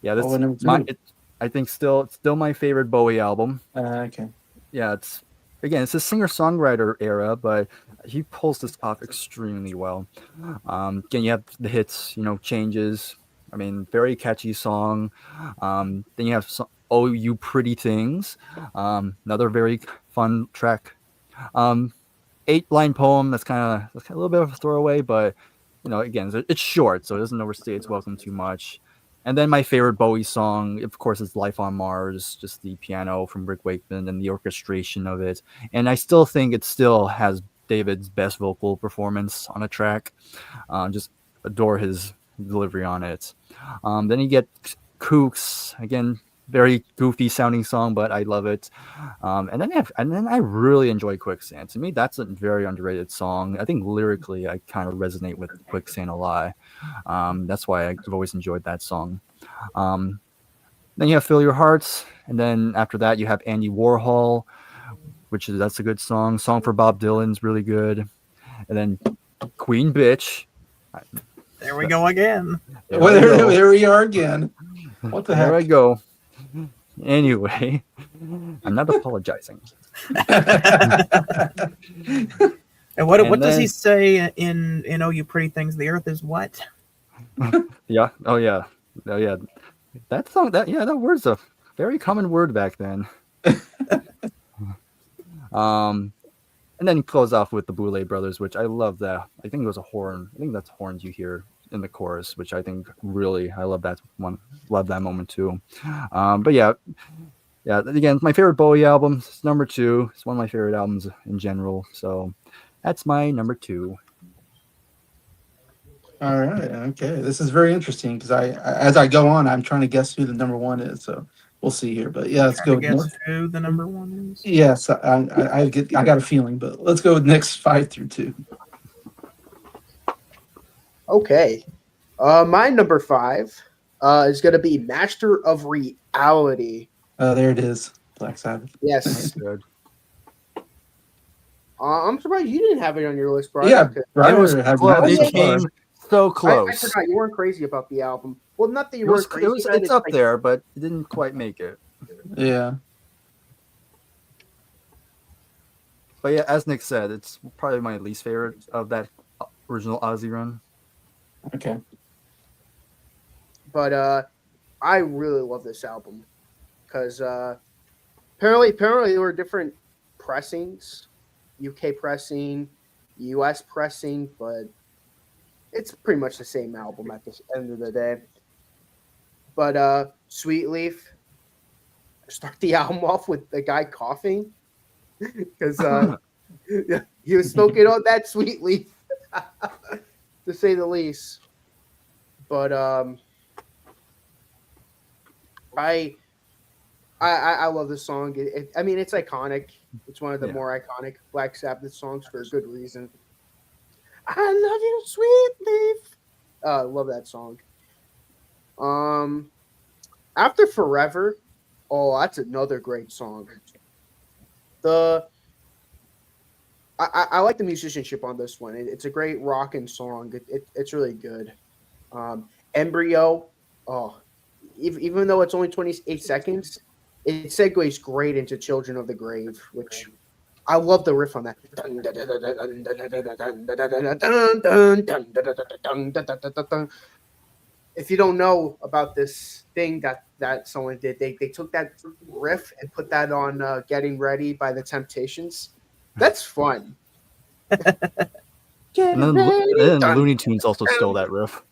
Yeah, I think it's still my favorite Bowie album. Okay. Yeah, it's a singer-songwriter era, but he pulls this off extremely well. Again, you have the hits, Changes. I mean, very catchy song. Then you have Oh You Pretty Things, another very fun track. 8-line poem that's kind of a little bit of a throwaway, but again, it's short, so it doesn't overstay its welcome too much. And then my favorite Bowie song, of course, is Life on Mars, just the piano from Rick Wakeman and the orchestration of it. And I still think it still has David's best vocal performance on a track. Just adore his delivery on it. Then you get Kooks, again, very goofy sounding song, but I love it. And then I really enjoy Quicksand. To me, that's a very underrated song. I think lyrically, I kind of resonate with Quicksand a lot. That's why I've always enjoyed that song. Then you have Fill Your Hearts, and then after that you have Andy Warhol, that's a good song. Song for Bob Dylan's really good, and then Queen Bitch. There we go again. There we are again. What the heck? There I go. Anyway, I'm not apologizing. And what does he say in Oh You Pretty Things? The earth is what? Yeah. Oh yeah. That song. That word's a very common word back then. And then close off with the Boulez Brothers, which I love that. I think it was a horn. I think that's horns you hear in the chorus, which I think I love that one. Love that moment too. But yeah. Again, my favorite Bowie album. It's number 2. It's one of my favorite albums in general. So that's my number 2. All right. Okay. This is very interesting because as I go on, I'm trying to guess who the number one is. So we'll see here. But yeah, let's Trying to go with guess Nick. who the number one is. Yes, I got a feeling, but let's go with Nick's 5 through 2. Okay. My number 5 is going to be Master of Reality. There it is. Black Sabbath. Yes. Good. I'm surprised you didn't have it on your list, Bryer. Yeah, 'cause- Bryer It was hasn't close. had it so It far. came so I close. forgot you weren't crazy about the album. Well, not that you It was, weren't crazy. about it's up like, there, but it didn't quite make it. Yeah. But yeah, as Nick said, it's probably my least favorite of that original Ozzy run. Okay. But I really love this album because apparently there were different pressings, UK pressing, US pressing, but it's pretty much the same album at the end of the day. But Sweet Leaf, start the album off with the guy coughing because he was smoking on that Sweet Leaf, to say the least. But I love this song. I mean, it's iconic. It's one of the more iconic Black Sabbath songs for a good reason. I love you, Sweet Leaf. I love that song. After Forever, oh, that's another great song. I like the musicianship on this one. It's a great rockin' song. It's really good. Embryo, oh, even though it's only 28 seconds, it segues great into Children of the Grave, which I love the riff on that. If you don't know about this thing that someone did, they took that riff and put that on Getting Ready by the Temptations. That's fun. And then Looney Tunes also stole that riff.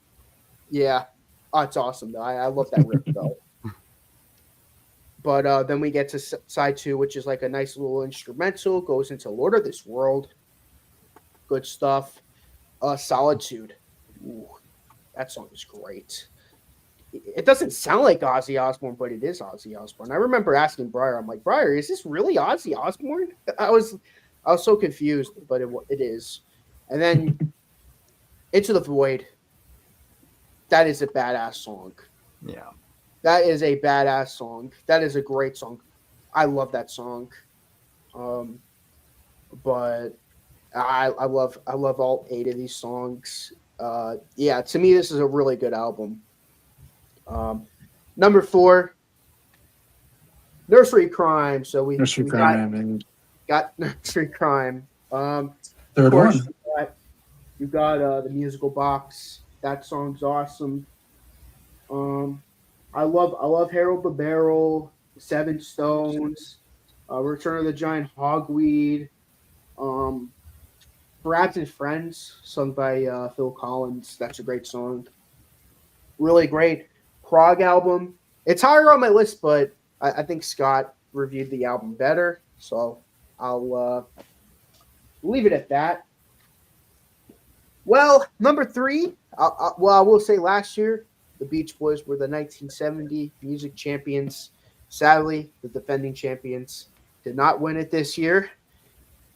Yeah. Oh, it's awesome, though. I love that riff, though. But then we get to side 2, which is like a nice little instrumental, goes into Lord of this World. Good stuff. Solitude. Ooh, that song is great. It doesn't sound like Ozzy Osbourne, but it is Ozzy Osbourne. I remember asking Bryer, I'm like, Bryer, is this really Ozzy Osbourne? I was so confused, but it is. And then Into the Void. That is a badass song. Yeah. That is a badass song. That is a great song. I love that song. But I love all 8 of these songs. Yeah, to me, this is a really good album. Number 4, Nursery Crime. So we got Nursery Crime. Third one. You got the Musical Box. That song's awesome. I love Harold the Barrel, Seven Stones, Return of the Giant Hogweed, Brats and Friends, sung by Phil Collins. That's a great song. Really great. Prague album. It's higher on my list, but I think Scott reviewed the album better, so I'll leave it at that. Well, number 3, I will say last year, the Beach Boys were the 1970 music champions. Sadly, the defending champions did not win it this year.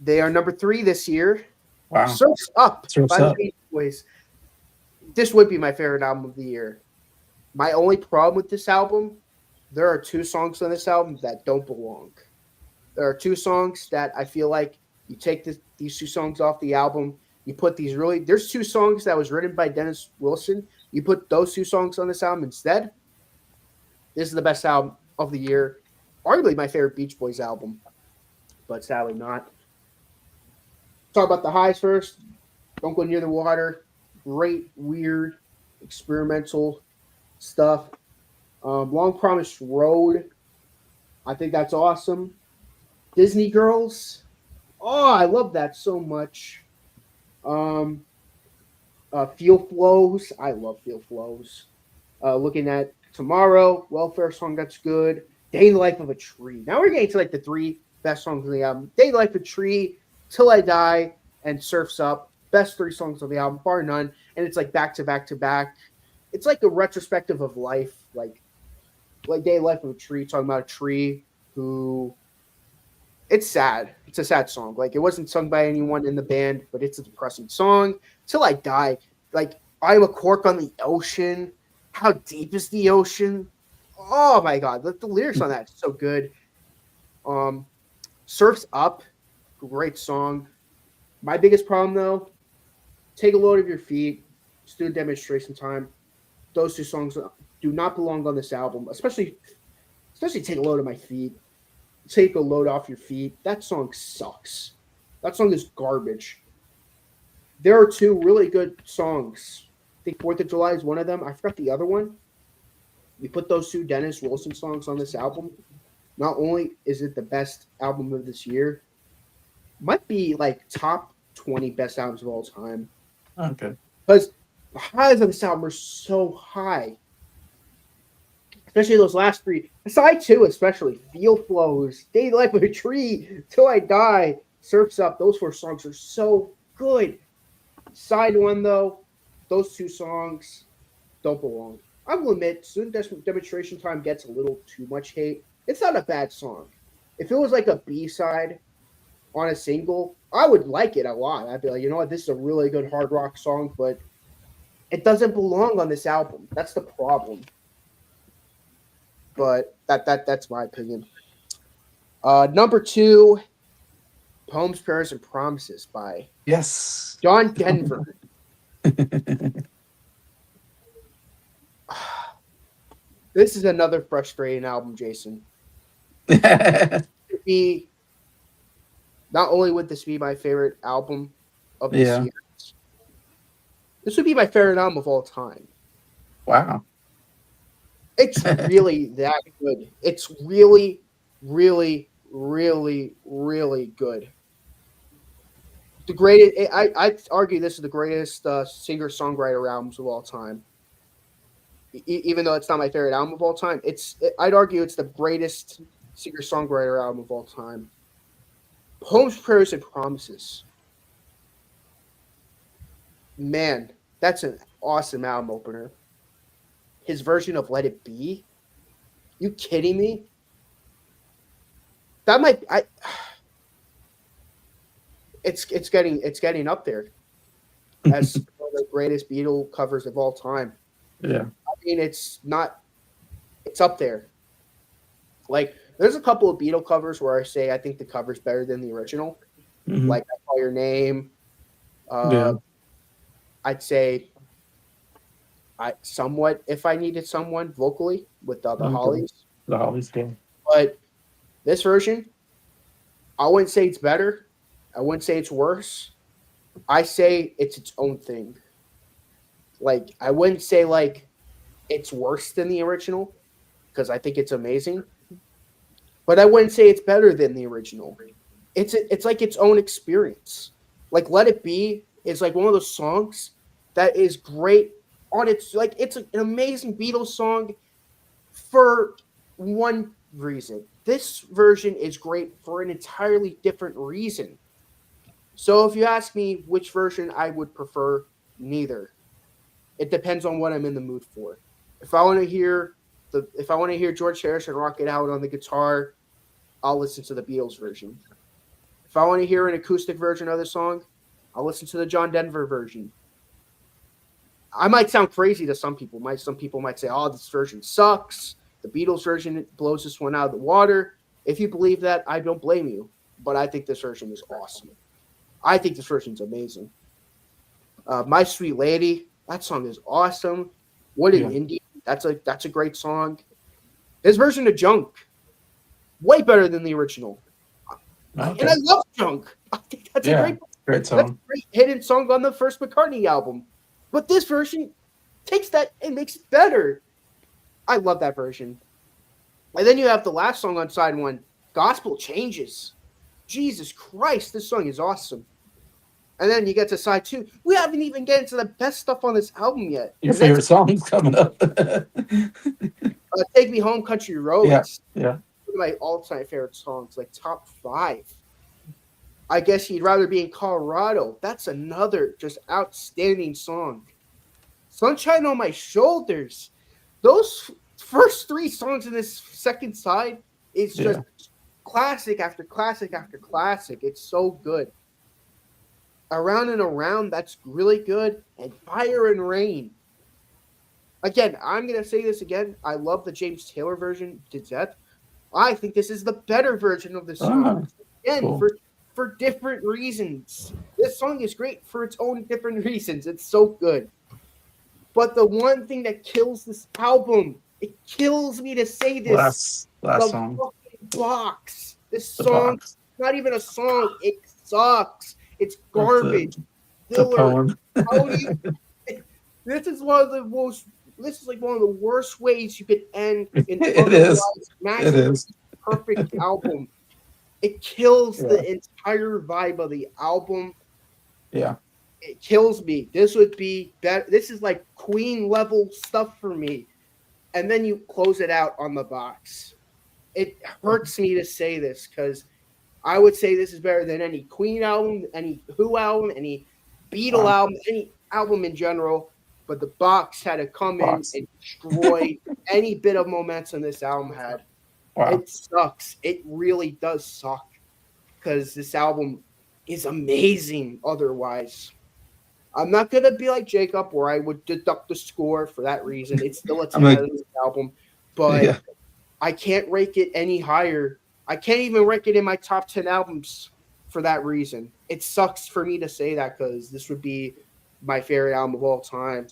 They are number 3 this year. Wow. Surf's Up by Up. the Beach Boys. This would be my favorite album of the year. My only problem with this album, there are 2 songs on this album that don't belong. There are 2 songs that I feel like you take these 2 songs off the album, you put these there's 2 songs that was written by Dennis Wilson. You put those 2 songs on this album instead. This is the best album of the year. Arguably my favorite Beach Boys album, but sadly not. Talk about the highs first. Don't Go Near the Water. Great, weird, experimental stuff. Long Promised Road. I think that's awesome. Disney Girls. Oh, I love that so much. Feel Flows. I love Feel Flows. Looking at Tomorrow. Welfare Song, that's good. Day in the Life of a Tree. Now we're getting to like the 3 best songs of the album. Day in the Life of a Tree, Till I Die, and Surf's Up. best 3 songs of the album, bar none. And it's like back to back to back. It's like a retrospective of life, like day life of a tree, talking about a tree who. It's sad. It's a sad song. Like, it wasn't sung by anyone in the band, but it's a depressing song. Till I Die. Like, I'm a cork on the ocean. How deep is the ocean? Oh my god, the lyrics on that are so good. Surf's Up, great song. My biggest problem though, Take a Load of Your Feet, Student Demonstration Time. Those 2 songs do not belong on this album, especially Take a Load of My Feet. Take a Load Off Your Feet. That song sucks. That song is garbage. There are 2 really good songs. I think 4th of July is one of them. I forgot the other one. We put those 2 Dennis Wilson songs on this album. Not only is it the best album of this year, might be like top 20 best albums of all time. Okay. Because the highs of this album are so high. Especially those last 3. Side 2 especially. Feel Flows, Day Life of a Tree, Till I Die, Surf's Up. Those 4 songs are so good. Side 1 though, those 2 songs don't belong. I will admit, Student Demonstration Time gets a little too much hate. It's not a bad song. If it was like a B-side on a single, I would like it a lot. I'd be like, you know what, this is a really good hard rock song, but it doesn't belong on this album. That's the problem. But that's my opinion. Number 2, Poems, Prayers, and Promises by Yes. John Denver. This is another frustrating album, Jason. Not only would this be my favorite album of this year, this would be my favorite album of all time. Wow. It's really that good. It's really, really, really, really good. The greatest. I'd argue this is the greatest singer-songwriter albums of all time. Even though it's not my favorite album of all time, I'd argue it's the greatest singer-songwriter album of all time. Poems, Prayers, and Promises. Man, that's an awesome album opener. His version of Let It Be? You kidding me? That might it's getting up there as one of the greatest Beatle covers of all time. Yeah. I mean, it's up there. Like, there's a couple of Beatle covers where I say I think the cover's better than the original. Mm-hmm. Like I Call Your Name. I'd say somewhat If I Needed Someone vocally with the Hollies. The Hollies game. But this version, I wouldn't say it's better. I wouldn't say it's worse. I say it's its own thing. Like, I wouldn't say like it's worse than the original because I think it's amazing. But I wouldn't say it's better than the original. It's like its own experience. Like Let It Be is like one of those songs that is great on its like it's an amazing Beatles song for one reason. This version is great for an entirely different reason. So if you ask me which version I would prefer, neither. It depends on what I'm in the mood for. If I want to hear George Harrison rock it out on the guitar, I'll listen to the Beatles version. If I want to hear an acoustic version of the song, I'll listen to the John Denver version. I might sound crazy to some people. Some people might say, "Oh, this version sucks. The Beatles version blows this one out of the water." If you believe that, I don't blame you. But I think this version is awesome. I think this version's amazing. My Sweet Lady, that song is awesome. What an Indie, that's a great song. His version of Junk, way better than the original. Okay. And I love Junk. I think that's a great song. That's a great hidden song on the first McCartney album. But this version takes that and makes it better. I love that version. And then you have the last song on side one, Gospel Changes. Jesus Christ, this song is awesome. And then you get to side two. We haven't even gotten to the best stuff on this album yet. Your favorite song's coming up. Take Me Home, Country Roads. Yeah. One of my all-time favorite songs, like top 5. I Guess He'd Rather Be in Colorado. That's another just outstanding song. Sunshine on My Shoulders. Those first three songs in this second side is just Yeah. classic after classic after classic. It's so good. Around and Around, that's really good. And Fire and Rain. Again, I'm going to say this again. I love the James Taylor version to death. I think this is the better version of the song. Again, Cool. for different reasons. This song is great for its own different reasons. It's so good. But the one thing that kills this album, it kills me to say this, Last the song. fucking box. This The song, box. not even a song. It sucks. It's garbage. It's a Filler. poem. How do you? This is one of the most. This is like one of the worst ways you could end an It is. masterpiece, perfect album. It kills the entire vibe of the album. Yeah. It kills me. This would be better. This is like Queen level stuff for me. And then you close it out on the box. It hurts me to say this because I would say this is better than any Queen album, any Who album, any Beatle album, any album in general. But the box had to come in and destroy any bit of momentum this album had. Wow. It sucks. It really does suck because this album is amazing otherwise. I'm not going to be like Jacob where I would deduct the score for that reason. It's still a 10 out of this album, but I can't rank it any higher. I can't even rank it in my top 10 albums for that reason. It sucks for me to say that because this would be my favorite album of all time.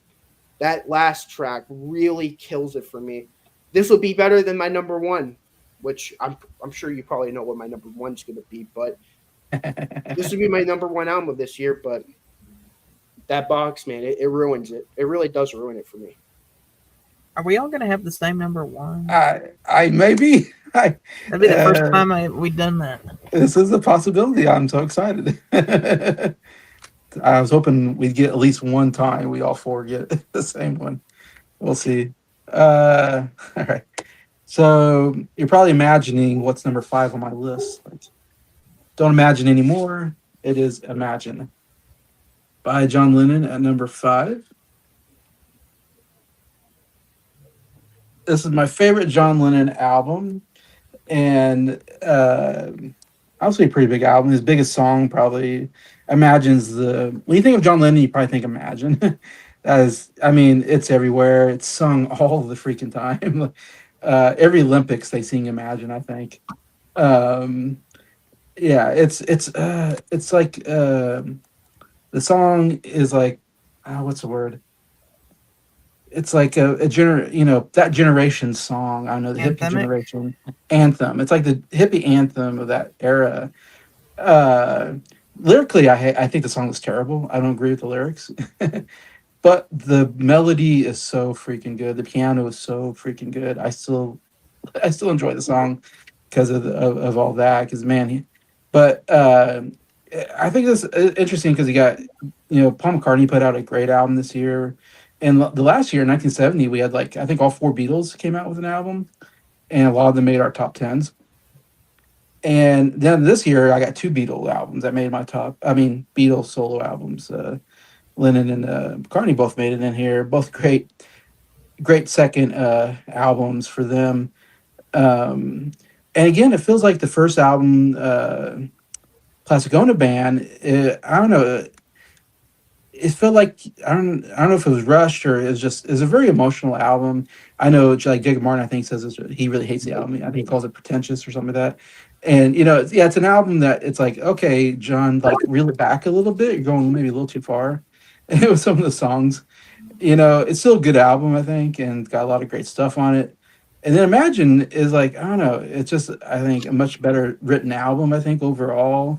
That last track really kills it for me. This would be better than my number one, which I'm sure you probably know what my number one's going to be, but this would be my number one album of this year, but that box, man, it ruins it. It really does ruin it for me. Are we all going to have the same number one? I maybe. That'd be the first time we've done that. This is a possibility. I'm so excited. I was hoping we'd get at least one time we all four get the same one. We'll see. All right. So you're probably imagining what's number 5 on my list. Like, don't imagine anymore. It is Imagine by John Lennon at number 5. This is my favorite John Lennon album, and obviously a pretty big album. His biggest song probably Imagine's when you think of John Lennon, you probably think Imagine. It's everywhere. It's sung all the freaking time. Every Olympics they sing Imagine, I think. It's like the song is like what's the word? It's like that generation's song. I know the hippie generation anthem. It's like the hippie anthem of that era. Lyrically, I think the song is terrible. I don't agree with the lyrics, but the melody is so freaking good. The piano is so freaking good. I still enjoy the song because of all that. Because I think it's interesting because he got Paul McCartney put out a great album this year. And the last year, in 1970, we had I think all 4 Beatles came out with an album, and a lot of them made our top 10s. And then this year, I got 2 Beatles albums that made my top. Beatles solo albums. Lennon and McCartney both made it in here. Both great second albums for them. And again, it feels like the first album, Plastic Ono Band. I don't know. It felt like I don't know if it was rushed or it's a very emotional album. I know like Jacob Martin I think says he really hates the album. I think he calls it pretentious or something like that. And it's an album that it's like, okay, John, like reel it back a little bit. You're going maybe a little too far. And with some of the songs, it's still a good album I think, and got a lot of great stuff on it. And then Imagine is like I don't know. It's just I think a much better written album I think overall,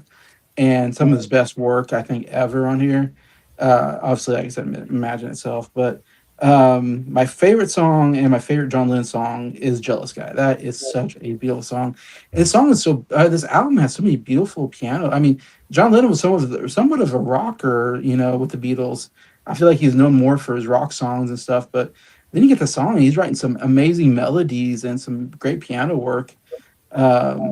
and some of his best work I think ever on here. Obviously, like I said, Imagine itself, but my favorite song and my favorite John Lennon song is Jealous Guy. That is such a beautiful song. And this song is this album has so many beautiful piano. John Lennon was somewhat of a rocker, with the Beatles. I feel like he's known more for his rock songs and stuff, but then you get the song, he's writing some amazing melodies and some great piano work. I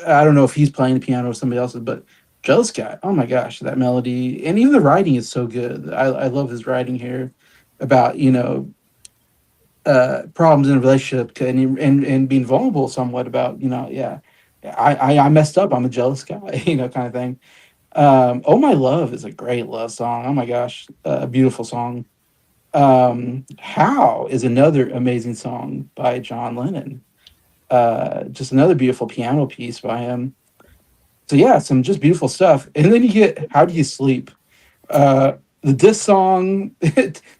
don't know if he's playing the piano or somebody else's, but Jealous Guy. Oh my gosh, that melody and even the writing is so good. I love his writing here about problems in a relationship and being vulnerable somewhat about yeah, I messed up. I'm a jealous guy, kind of thing. Oh My Love is a great love song. Oh my gosh, a beautiful song. How is another amazing song by John Lennon. Just another beautiful piano piece by him. So yeah, some just beautiful stuff. And then you get How Do You Sleep? Uh, the diss song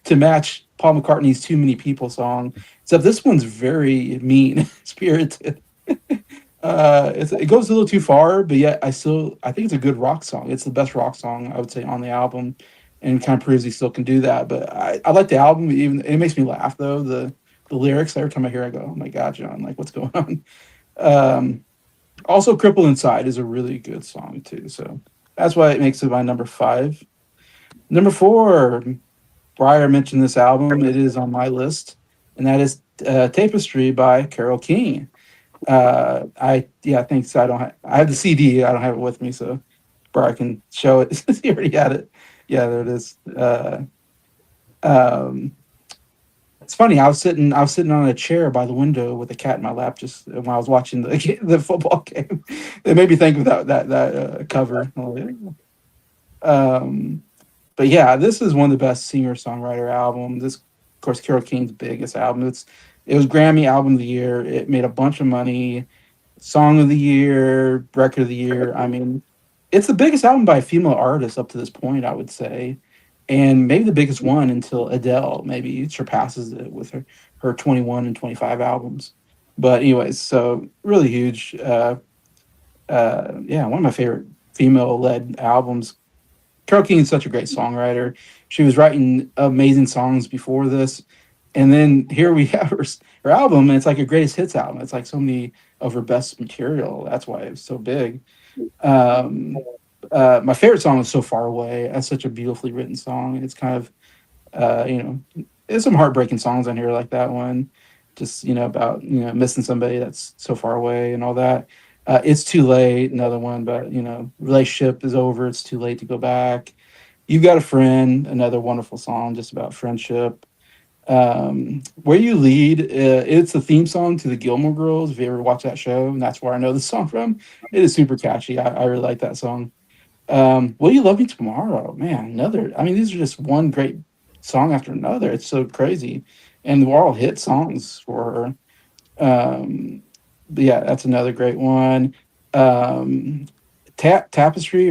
to match Paul McCartney's Too Many People song. Except this one's very mean spirited. It goes a little too far, but yet I think it's a good rock song. It's the best rock song I would say on the album, and kind of proves he still can do that. But I like the album. Even it makes me laugh though. The lyrics every time I hear, I go, "Oh my God, John! Like what's going on?" Um, Also, "Crippled Inside" is a really good song too. So that's why it makes it my number 5. Number 4, Bryer mentioned this album. It is on my list, and that is "Tapestry" by Carole King. I think so. I have the CD. I don't have it with me, so Bryer can show it. He already had it. Yeah, there it is. Um, it's funny. I was sitting on a chair by the window with a cat in my lap just when I was watching the football game. It made me think of that cover. Um, but yeah, this is one of the best singer songwriter albums. This, of course, Carole King's biggest album. It was Grammy Album of the Year. It made a bunch of money. Song of the Year, Record of the Year. I mean, it's the biggest album by a female artist up to this point, I would say, and maybe the biggest one until Adele maybe surpasses it with her 21 and 25 albums. But anyways, so really huge. Yeah, one of my favorite female-led albums. Carole King is such a great songwriter. She was writing amazing songs before this, and then here we have her album, and it's like a greatest hits album. It's like so many of her best material. That's why it's so big. Um, my favorite song is "So Far Away." That's such a beautifully written song. It's kind of, there's some heartbreaking songs on here like that one, just about missing somebody that's so far away and all that. It's Too Late, another one, but relationship is over. It's too late to go back. You've Got a Friend, another wonderful song just about friendship. Where You Lead, it's the theme song to the Gilmore Girls. If you ever watch that show, and that's where I know the song from. It is super catchy. I really like that song. Will You Love Me Tomorrow? Man, another. I mean, these are just one great song after another. It's so crazy, and they're all hit songs for her. But yeah, that's another great one. Um, Tapestry,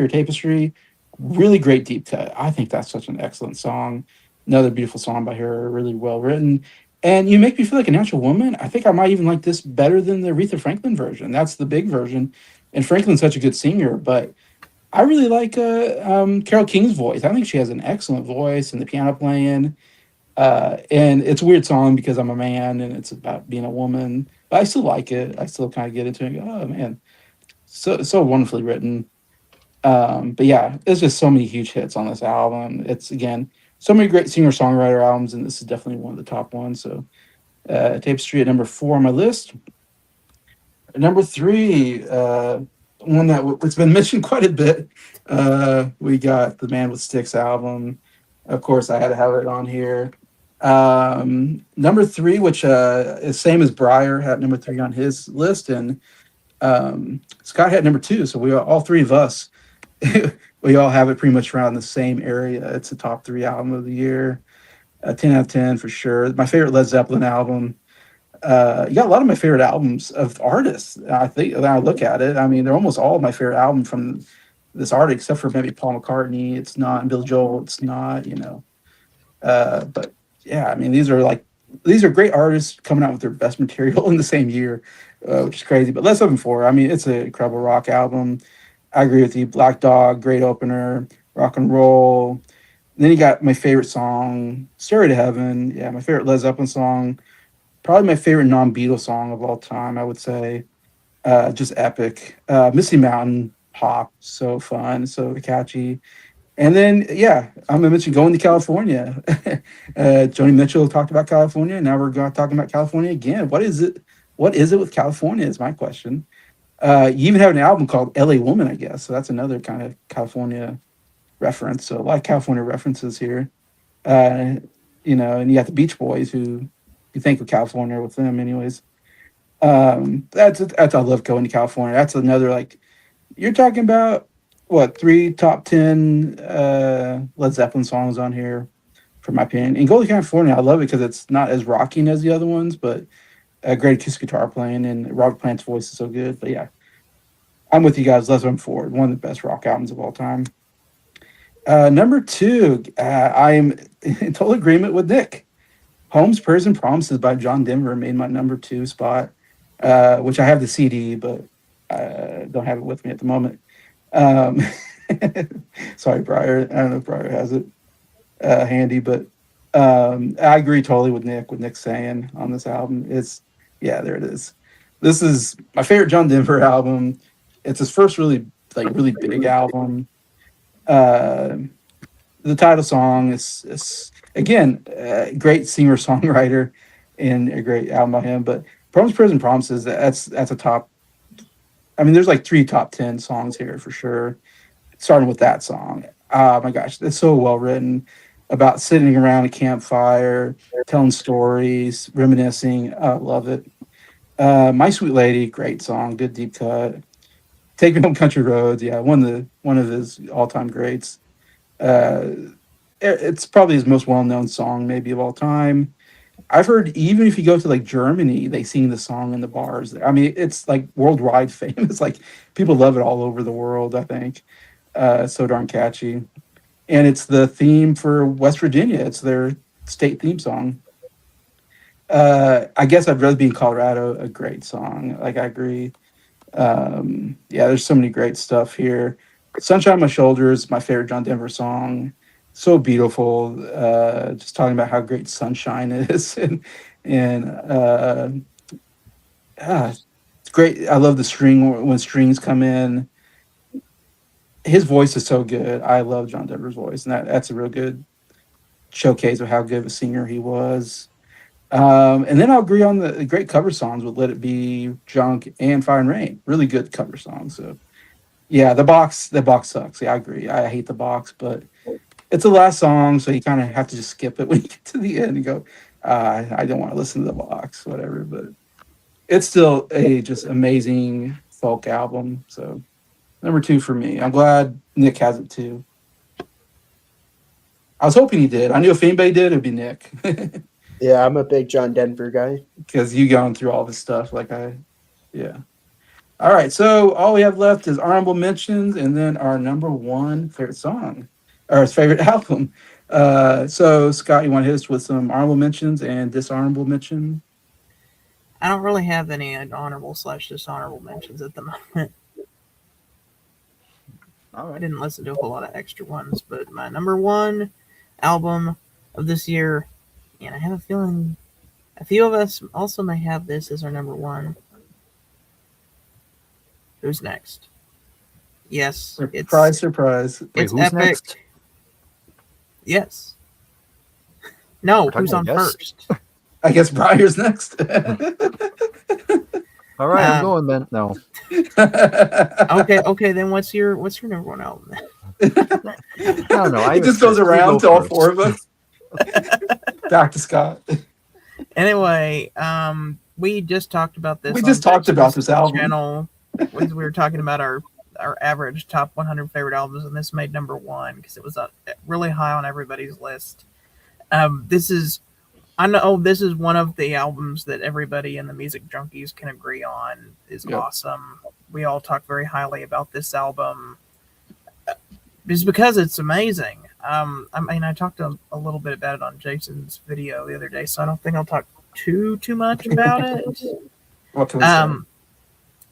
really great deep cut. I think that's such an excellent song. Another beautiful song by her, really well written. And You Make Me Feel Like a Natural Woman. I think I might even like this better than the Aretha Franklin version. That's the big version. And Franklin's such a good singer, but I really like Carole King's voice. I think she has an excellent voice and the piano playing. And it's a weird song because I'm a man and it's about being a woman, but I still like it. I still kind of get into it and go, oh man, so wonderfully written. But yeah, there's just so many huge hits on this album. It's again so many great singer songwriter albums, and this is definitely one of the top ones. So, Tapestry at number 4 on my list. Number 3, one it's been mentioned quite a bit. We got the Man with Sticks album. Of course, I had to have it on here. Number 3, which is same as Bryer, had number 3 on his list, and Scott had number 2. So all three of us, we all have it pretty much around the same area. It's the top 3 album of the year. 10 out of 10 for sure. My favorite Led Zeppelin album. You got a lot of my favorite albums of artists. I think when I look at it, I mean, they're almost all of my favorite album from this artist, except for maybe Paul McCartney. It's not, and Bill Joel. It's not, But yeah, I mean, these are great artists coming out with their best material in the same year, which is crazy. But Led Zeppelin 4, I mean, it's an incredible rock album. I agree with you. Black Dog, great opener. Rock and roll. And then you got my favorite song, "Stairway to Heaven." Yeah, my favorite Led Zeppelin song. Probably my favorite non-Beatles song of all time, I would say. Just epic. Misty Mountain, pop, so fun, so catchy. And then, yeah, I'm going to mention Going to California. Joni Mitchell talked about California. Now we're talking about California again. What is it? What is it with California is my question. You even have an album called "L.A. Woman," I guess. So that's another kind of California reference. So a lot of California references here. Uh, and you got the Beach Boys, who you think of California with them, anyways. That's I love going to California. That's another like you're talking about what three top 10 Led Zeppelin songs on here, for my opinion. And Go to California, I love it because it's not as rocking as the other ones, but a great acoustic guitar playing and Robert Plant's voice is so good. But yeah, I'm with you guys. Let's Run Forward, one of the best rock albums of all time. Number two, I am in total agreement with Nick. Homes, Prayers, and Promises by John Denver made my number two spot, which I have the CD, but don't have it with me at the moment. Um, sorry, Bryer. I don't know if Bryer has it handy, but I agree totally with Nick saying on this album. There it is. This is my favorite John Denver album. It's his first really big album. The title song is again great singer songwriter and a great album by him. But Promise, Prison Promises, that's a top. I mean, there's like 3 top 10 songs here for sure. Starting with that song. Oh my gosh, it's so well written about sitting around a campfire, telling stories, reminiscing. I love it. My Sweet Lady, great song, good deep cut. Take Me Home Country Roads, yeah, one of his all time greats. Uh, it's probably his most well known song, maybe of all time. I've heard even if you go to like Germany, they sing the song in the bars there. I mean, it's like worldwide famous. Like people love it all over the world. I think it's so darn catchy, and it's the theme for West Virginia. It's their state theme song. I guess I'd rather be in Colorado. A great song. Like I agree. Yeah, there's so many great stuff here. Sunshine on My Shoulders, my favorite John Denver song. So beautiful. Just talking about how great sunshine is, and it's great. I love the string when strings come in. His voice is so good. I love John Denver's voice, and that's a real good showcase of how good of a singer he was. And then I'll agree on the great cover songs with "Let It Be," "Junk," and "Fire and Rain." Really good cover songs. So yeah, the box sucks. Yeah, I agree. I hate the box, but it's the last song, so you kind of have to just skip it when you get to the end and go, I don't want to listen to the box, whatever. But it's still a just amazing folk album. So number 2 for me. I'm glad Nick has it too. I was hoping he did. I knew if anybody did, it'd be Nick. Yeah, I'm a big John Denver guy. Because you gone through all this stuff. Yeah. All right. So all we have left is honorable mentions and then our number 1 favorite song or his favorite album. So Scott, you want to hit us with some honorable mentions and dishonorable mention? I don't really have any honorable/dishonorable mentions at the moment. All I right. didn't listen to a whole lot of extra ones, but my number 1 album of this year, and I have a feeling a few of us also may have this as our number 1. Who's next? Yes, Surprise, surprise. Wait, it's who's epic. next? Yes. No, We're talking who's on about yes? first? I guess Breyer's next. All right, I'm Um, going then. No. Okay. Then what's your number 1 album? Then? I don't know. I It just goes you around go to all first. 4 of us. Back to Scott. Anyway, we just talked about this. We on just talked about Jason's this album. channel. We were talking about our average top 100 favorite albums, and this made number 1 because it was really high on everybody's list. I know this is one of the albums that everybody in the music junkies can agree on is Yep. awesome. We all talk very highly about this album just because it's amazing. I mean, I talked a little bit about it on Jason's video the other day, so I don't think I'll talk too much about it. What can we say?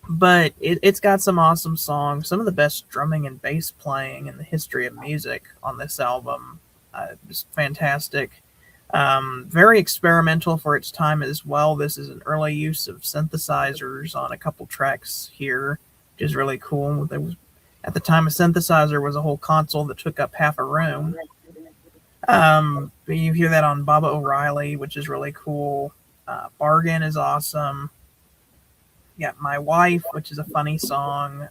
But it's got some awesome songs, some of the best drumming and bass playing in the history of music on this album. Just fantastic. Very experimental for its time as well. This is an early use of synthesizers on a couple tracks here, which is really cool. At the time, a synthesizer was a whole console that took up half a room. You hear that on Baba O'Reilly, which is really cool. Bargain is awesome. got My Wife, which is a funny song.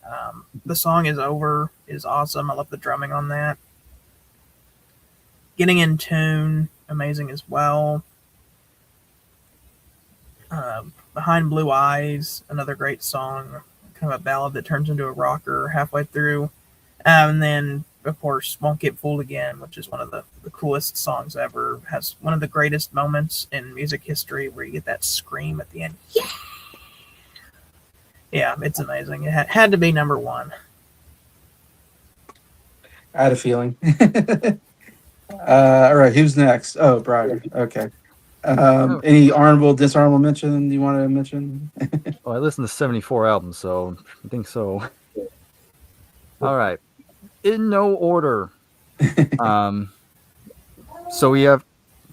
The Song Is Over is awesome. I love the drumming on that. Getting in Tune, amazing as well. Behind Blue Eyes, another great song, kind of a ballad that turns into a rocker halfway through. And then, of course, Won't Get Fooled Again, which is one of the coolest songs ever. Has one of the greatest moments in music history where you get that scream at the end. Yeah! Yeah, it's amazing. It had to be number one. I had a feeling. All right, who's next? Oh, Bryer. Okay. Any honorable, dishonorable mention you want to mention? Oh, I listened to 74 albums, so I think so. All right. In no order. So we have,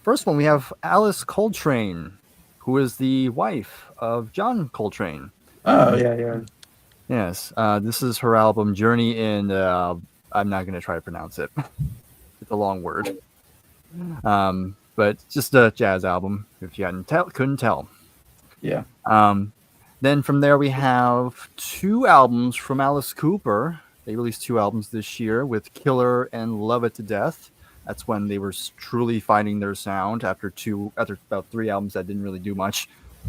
first one, we have Alice Coltrane, who is the wife of John Coltrane. Oh, yeah. Yes. This is her album, Journey in, I'm not going to try to pronounce it. It's a long word. But it's just a jazz album, if you couldn't tell. Yeah. Then from there we have 2 albums from Alice Cooper. They released 2 albums this year with Killer and Love It to Death. That's when they were truly finding their sound after about 3 albums that didn't really do much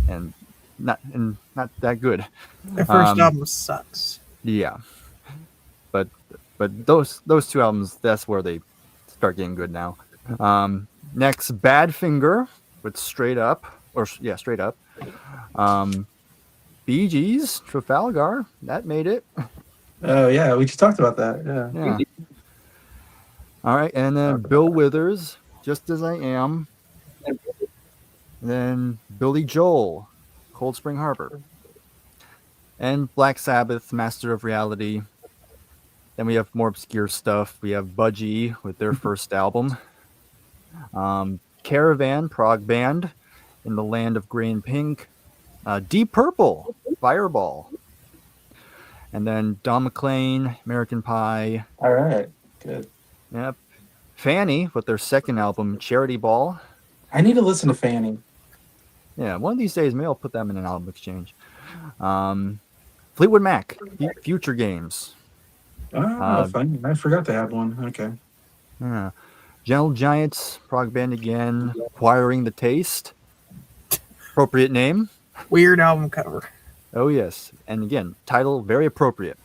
and not that good. Their first album sucks. Yeah. But those 2 albums, that's where they start getting good now. Next, Badfinger with Straight Up. Bee Gees, Trafalgar, that made it. Oh, yeah, we just talked about that. Yeah. All right, and then Bill Withers, Just As I Am. And then Billy Joel, Cold Spring Harbor. And Black Sabbath, Master of Reality. Then we have more obscure stuff. We have Budgie with their first album. Caravan, prog band, In the Land of Grey and Pink. Deep Purple, Fireball. And then Don McLean, American Pie. All right, good. Yep. Fanny with their second album, Charity Ball. I need to listen to Fanny. Yeah, one of these days, maybe I'll put them in an album exchange. Fleetwood Mac, Future Games. Oh, fun. I forgot to have one. Okay. Yeah. Gentle Giants, prog band again. Acquiring the Taste. Appropriate name. Weird album cover. Oh, yes. And again, title very appropriate.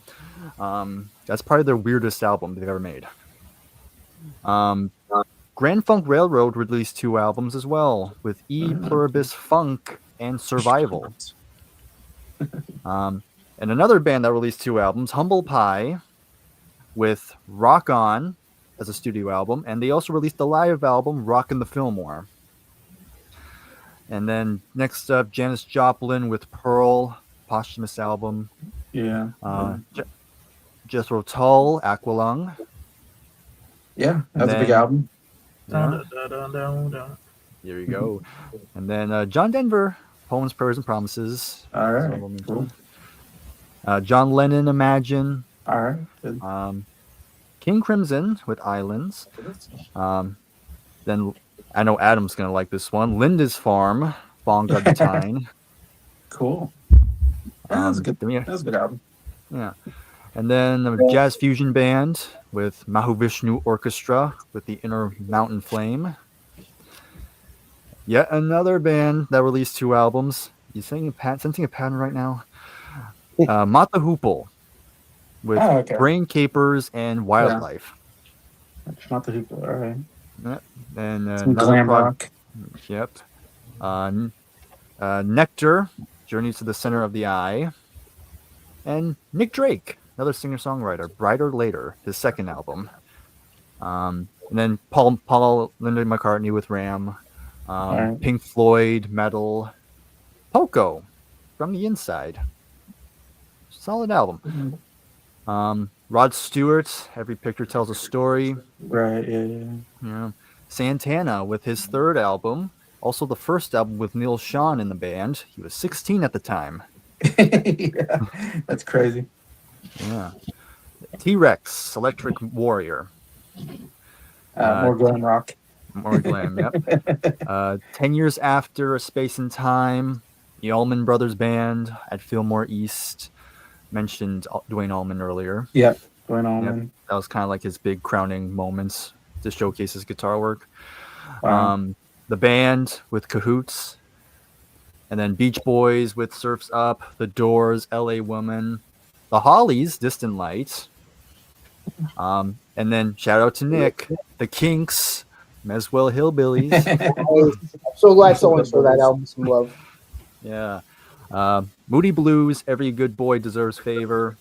That's probably their weirdest album they've ever made. Grand Funk Railroad released 2 albums as well, with E Pluribus Funk and Survival. And another band that released 2 albums, Humble Pie, with Rock On as a studio album, and they also released the live album, Rockin' the Fillmore. And then next up, Janis Joplin with Pearl, posthumous album. Yeah. Jethro Tull, Aqualung. Yeah, that was a big album. Yeah. Here we go. And then John Denver, Poems, Prayers, and Promises. All right. Cool. John Lennon, Imagine. All right. Good. King Crimson with Islands. Then I know Adam's going to like this one. Linda's Farm, Bong Time. Cool. That was a good. That was a good album. Yeah. And then the Jazz Fusion Band with Mahavishnu Orchestra with the Inner Mountain Flame. Yet another band that released 2 albums. You sensing a pattern right now? Mata Hoople with Brain Capers and Wildlife. Mata Hoople, all right. Yep. And some glam rock. Yep. Nectar, Journeys to the Center of the Eye. And Nick Drake, another singer-songwriter, Brighter Later, his second album. And then Paul Linda McCartney with Ram. Right. Pink Floyd, Metal. Poco, From the Inside. Solid album. Rod Stewart, Every Picture Tells a Story. Right, yeah. Santana with his third album. Also the first album with Neil Schon in the band. He was 16 at the time. Yeah, that's crazy. Yeah. T-Rex, Electric Warrior. More glam rock. More glam, yep. 10 Years After, A Space and Time, The Allman Brothers Band at Fillmore East. Mentioned Dwayne Allman earlier. Yep, going on. Yep, Man. that was kind of like his big crowning moments to showcase his guitar work. Wow. The band with Cahoots, and then Beach Boys with Surfs Up, The Doors, L.A. Woman, The Hollies, Distant Light, and then shout out to Nick, The Kinks, Meswell Hillbillies. I'm so glad someone showed that album some love. Yeah. Moody Blues, Every Good Boy Deserves Favor.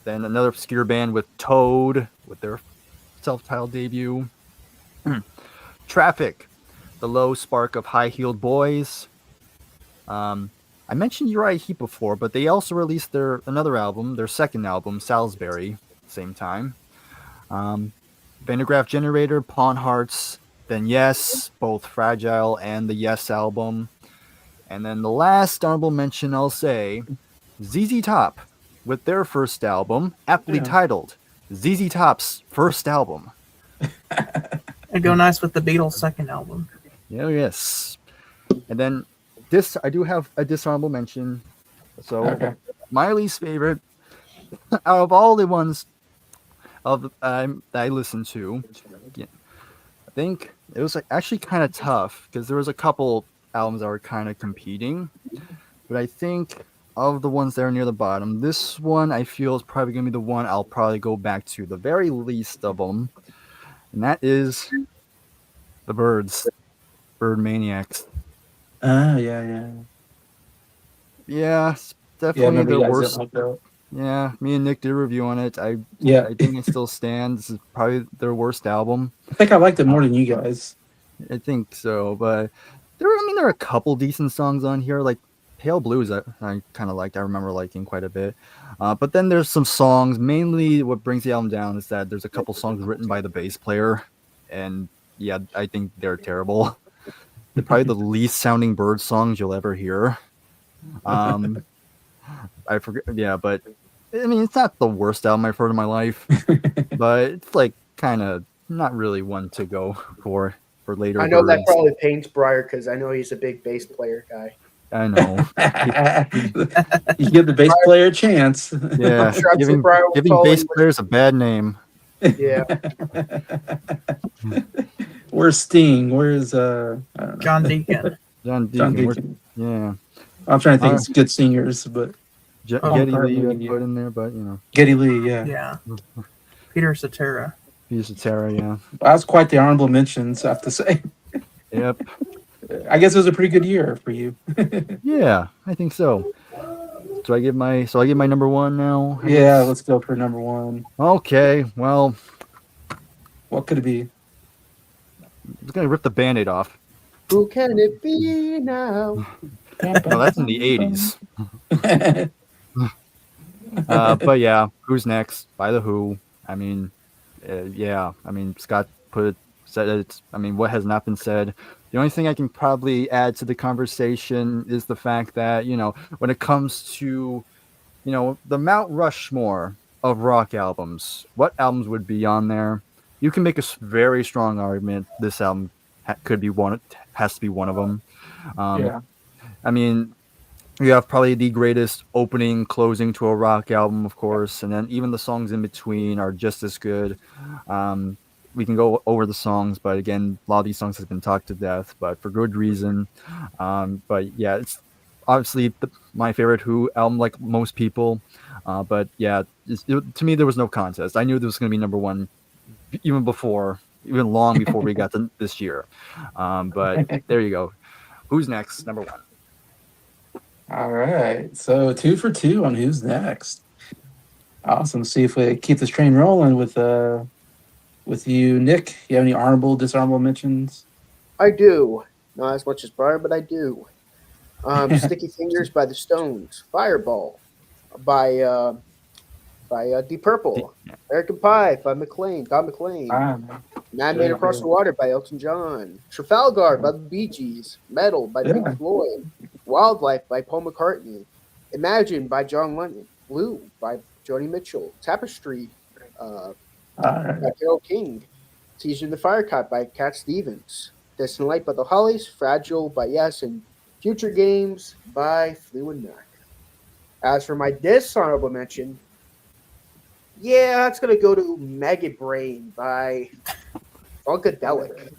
Then another obscure band with Toad with their self-titled debut. Traffic, The Low Spark of High-Heeled Boys. I mentioned Uriah Heep before, but they also released another album, their second album, Salisbury, same time. Vandergraaf Generator, Pawn Hearts, then Yes, both Fragile and the Yes album. And then the last honorable mention I'll say, ZZ Top, with their first album, aptly titled ZZ Top's First Album. It'd go nice with the Beatles' second album. Yeah, yes. And then I do have a dishonorable mention. So my least favorite out of all the ones that I listened to, I think it was actually kind of tough because there was a couple albums that were kind of competing. But I think of the ones that are near the bottom, this one I feel is probably going to be the one I'll probably go back to the very least of them. And that is the Byrds, Bird Maniacs. Yeah. Yeah, it's Yeah, I definitely remember their you guys worst. didn't like that. Yeah, me and Nick did a review on it. I think it still stands. This is probably their worst album. I think I liked it more than you guys. I think so, but there are a couple decent songs on here, like Pale Blues. I kind of liked. I remember liking quite a bit. But then there's some songs. Mainly, what brings the album down is that there's a couple songs written by the bass player, and yeah, I think they're terrible. They're probably the least sounding Bird songs you'll ever hear. I forget. Yeah, but I mean, it's not the worst album I've heard in my life, but it's like kind of not really one to go for later. I know Birds. that probably pains Bryer because I know he's a big bass player guy. I know. You give the bass player a chance. Yeah, Sure, I'd say giving Bryer would giving call bass him- players a bad name. Yeah, Where's Sting? Where's I don't know. John Deacon. John John Deacon. Deacon. Yeah, I'm trying to think of good singers, but Geddy Lee Hartley, I'd put in there, but Geddy Lee, yeah. Yeah. Peter Cetera. he's a Terra. Yeah. That's quite the honorable mentions, I have to say. Yep. I guess it was a pretty good year for you. Yeah, I think so. I give my number one now. I Yeah, guess? let's go for number one. Okay. Well, What could it be? I'm just gonna rip the Band-Aid off. who can it be now? No, that's in the '80s. But yeah, Who's Next by The Who. I mean, yeah. I mean, Scott said it. I mean, what has not been said? The only thing I can probably add to the conversation is the fact that when it comes to the Mount Rushmore of rock albums, what albums would be on there? You can make a very strong argument this album could be one. Has to be one of them. Yeah. I mean, you have probably the greatest opening, closing to a rock album, of course, and then even the songs in between are just as good. We can go over the songs, but again, a lot of these songs have been talked to death, but for good reason. But yeah, it's obviously my favorite Who album, like most people. But yeah, to me, there was no contest. I knew this was going to be number one even long before we got to this year. But there you go. Who's Next? Number one. All right. So 2 for 2 on Who's Next. Awesome. See if we keep this train rolling with you, Nick. You have any honorable, dishonorable mentions? I do. Not as much as Bryer, but I do. Sticky Fingers by the Stones. Fireball by Deep Purple. American Pie by Don McLean. Man Made Across the Water by Elton John. Trafalgar by the Bee Gees. Metal by Pink Floyd. Wildlife by Paul McCartney. Imagine by John Lennon. Blue by Joni Mitchell. Tapestry by Carole King. Teasing the Firecut by Cat Stevens. Distant Light by the Hollies. Fragile by Yes and Future Games by Fleetwood Mac. As for my dishonorable mention, yeah, it's gonna go to Maggot Brain by Funkadelic.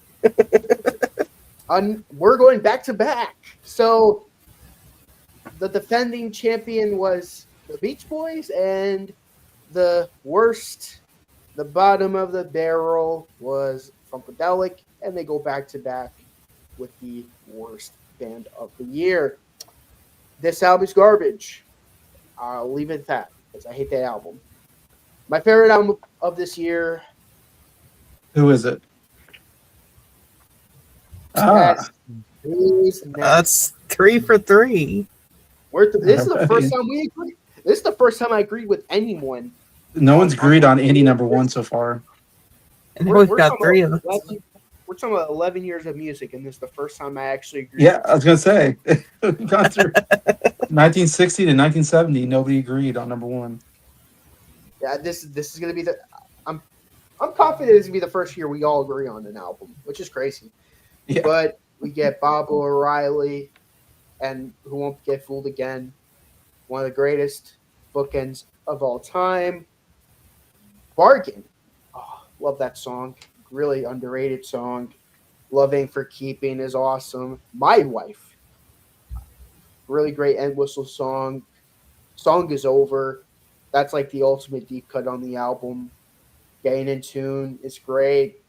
We're going back to back. So the defending champion was the Beach Boys, and the worst, the bottom of the barrel was Funkadelic, and they go back to back with the worst band of the year. This album is garbage. I'll leave it at that because I hate that album. My favorite album of this year. Who is it? Yes, who's next? That's 3 for 3. This is the first time we agree. This is the first time I agreed with anyone. No one's agreed on any number one so far. And we've got talking 3 about of us. We're talking about 11 years of music, and this is the first time I actually agreed. Yeah, I was gonna say, we've gone through 1960 to 1970. Nobody agreed on number one. Yeah, this is gonna be the. I'm confident it's gonna be the first year we all agree on an album, which is crazy. Yeah. But we get Bob O'Reilly, and Who Won't Get Fooled Again, one of the greatest bookends of all time. Bargain, oh, love that song. Really underrated song. Loving for Keeping is awesome. My Wife, really great end whistle song. Song is Over. That's like the ultimate deep cut on the album. Getting in Tune is great.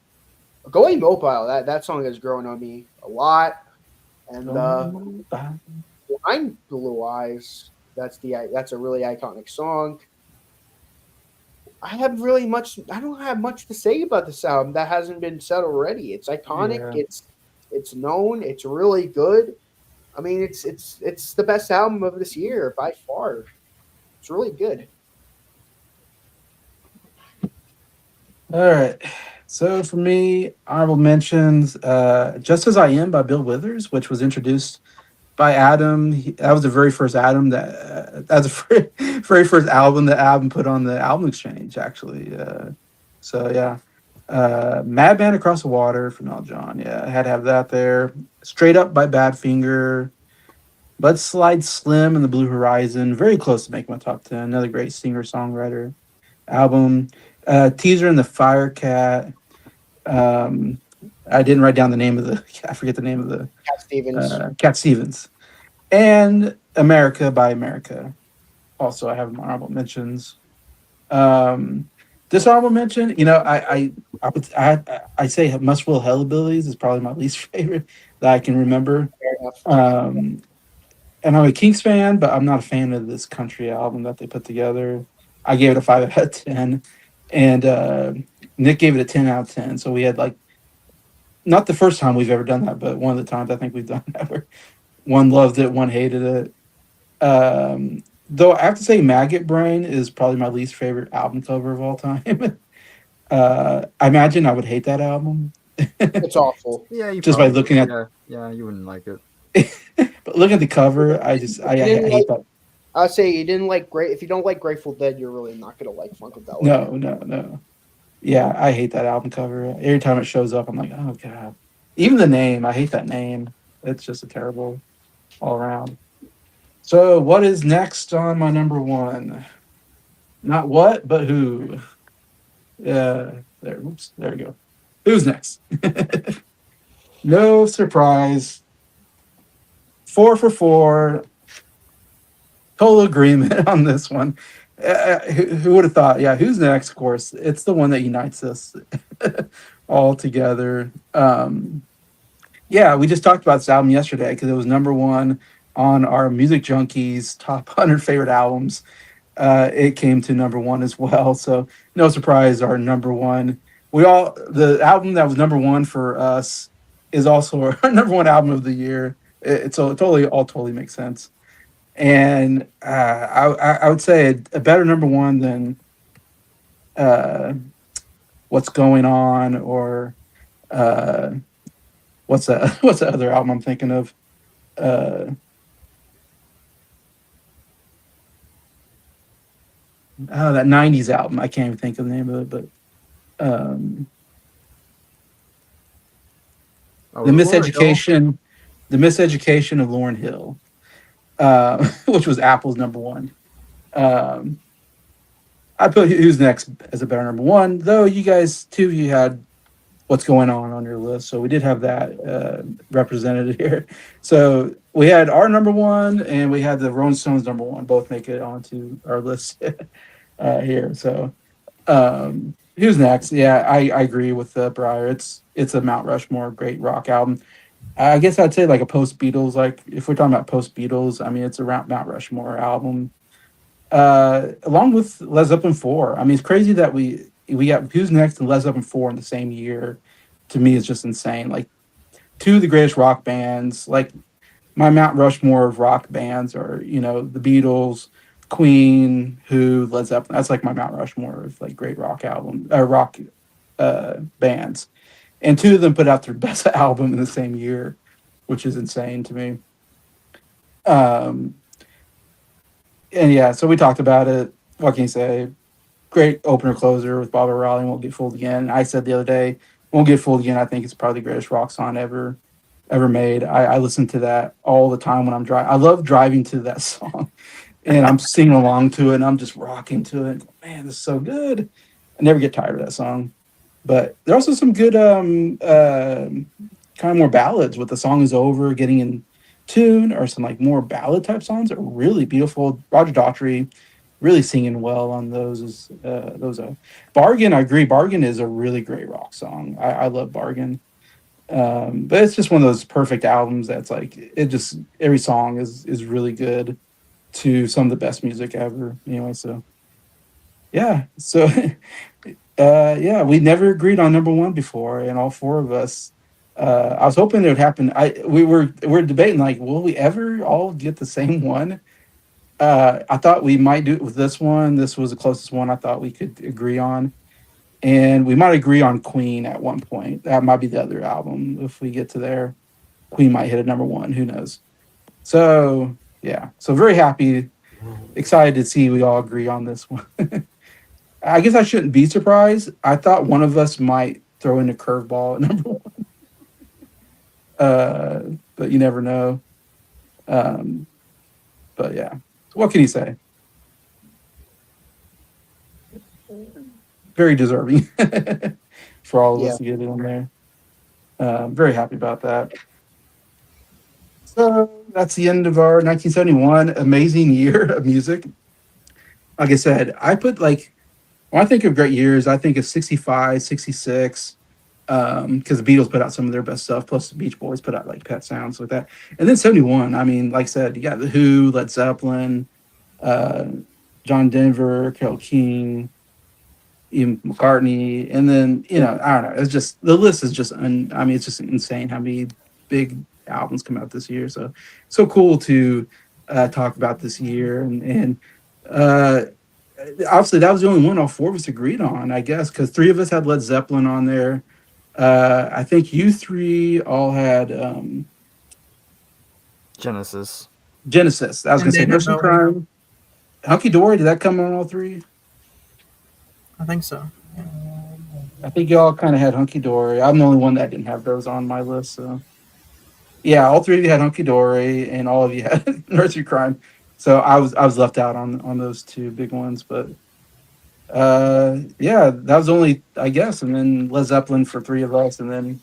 Going Mobile, that song has grown on me a lot. And Blind Blue Eyes, that's a really iconic song. I don't have much to say about this album that hasn't been said already. It's iconic. Yeah. It's known. It's really good. I mean, it's the best album of this year by far. It's really good. All right. So for me, honorable mentions, Just As I Am by Bill Withers, which was introduced by Adam. That was the very first Adam that's the very first album that Adam put on the album exchange, actually. So yeah. Madman Across the Water from Elton John. Yeah, I had to have that there. Straight Up by Badfinger. Bud Slide Slim and the Blue Horizon. Very close to making my top 10. Another great singer-songwriter album. Teaser and the Firecat. I didn't write down the name of the. I forget the name of the. Cat Stevens. Cat Stevens, and America by America. Also, I have honorable mentions. This honorable mention, I say Must Will Hellbillies is probably my least favorite that I can remember. And I'm a Kinks fan, but I'm not a fan of this country album that they put together. I gave it a 5 out of 10. And Nick gave it a 10 out of 10. So we had not the first time we've ever done that, but one of the times I think we've done that where one loved it, one hated it. Though I have to say Maggot Brain is probably my least favorite album cover of all time. I imagine I would hate that album. It's awful. Yeah, you just by looking at yeah, you wouldn't like it. But looking at the cover, I hate that. I'll say you didn't like if you don't like Grateful Dead, you're really not gonna like Funkadelic. No. Yeah, I hate that album cover. Every time it shows up, I'm like, oh god. Even the name, I hate that name. It's just a terrible all around. So what is next on my number one? Not what, but who. There we go. Who's next? No surprise. 4 for 4. Total agreement on this one. Who would have thought? Yeah, who's next? Of course, it's the one that unites us all together. Yeah, we just talked about this album yesterday because it was number one on our Music Junkies top 100 favorite albums. It came to number one as well, so no surprise. Our number one. The album that was number one for us is also our number one album of the year. It totally makes sense. And I would say a better number one than What's Going On or what's the other album I'm thinking of? That 90s album. I can't even think of the name of it, but The Miseducation. The Miseducation of Lauryn Hill, which was Apple's number one. Um, I put Who's Next as a better number one, though you guys, two of you had What's Going On your list. So we did have that represented here. So we had our number one and we had the Rolling Stones number one, both make it onto our list here. So Who's Next? Yeah, I agree with Bryer. It's a Mount Rushmore great rock album. I guess I'd say like a post Beatles. Like if we're talking about post Beatles, I mean it's a Mount Rushmore album. Along with Led Zeppelin 4. I mean, it's crazy that we got Who's Next and Led Zeppelin 4 in the same year. To me, it's just insane. Like two of the greatest rock bands. Like my Mount Rushmore of rock bands are, the Beatles, Queen, Who, Led Zeppelin. That's like my Mount Rushmore of like great rock bands. And two of them put out their best album in the same year, which is insane to me. Um, and yeah, so we talked about it. What can you say? Great opener closer with Bob O'Reilly. Won't Get Fooled Again. I said the other day, Won't Get Fooled Again. I think it's probably the greatest rock song ever made. I listen to that all the time when I'm driving. I love driving to that song, and I'm singing along to it, and I'm just rocking to it. Man, this is so good. I never get tired of that song. But there are also some good kind of more ballads with The Song Is Over, Getting in Tune, or some like more ballad type songs are really beautiful. Roger Daughtry really singing well on those. Bargain, I agree. Bargain is a really great rock song. I love Bargain. But it's just one of those perfect albums that's like it just every song is really good to some of the best music ever. Anyway, so yeah. So yeah, we never agreed on number one before, and all four of us. I was hoping it would happen. We're debating like, will we ever all get the same one? I thought we might do it with this one. This was the closest one I thought we could agree on, and we might agree on Queen at one point. That might be the other album if we get to there. Queen might hit a number one. Who knows? So yeah, so very happy, excited to see we all agree on this one. I guess I shouldn't be surprised. I thought one of us might throw in a curveball at number one, but you never know. Um, but yeah, what can you say? Very deserving for all of us to get it on there. Very happy about that. So that's the end of our 1971 amazing year of music. Like I said, I put like when I think of great years, I think of 65, 66, because the Beatles put out some of their best stuff, plus the Beach Boys put out like Pet Sounds like that. And then 71, I mean, like I said, you got The Who, Led Zeppelin, uh, John Denver, Carole King, Ian McCartney, and then, I don't know, it's just, the list is just, it's just insane how many big albums come out this year. So cool to talk about this year. And obviously that was the only one all four of us agreed on, I guess, because three of us had Led Zeppelin on there. I think you three all had Genesis. I was going to say David Nursery Bowie. Crime. Hunky Dory, did that come on all three? I think so. I think y'all kind of had Hunky Dory. I'm the only one that didn't have those on my list. So yeah, all three of you had Hunky Dory, and all of you had Nursery Crime. So I was left out on those two big ones, but yeah, that was only, I guess, and then Led Zeppelin for three of us, and then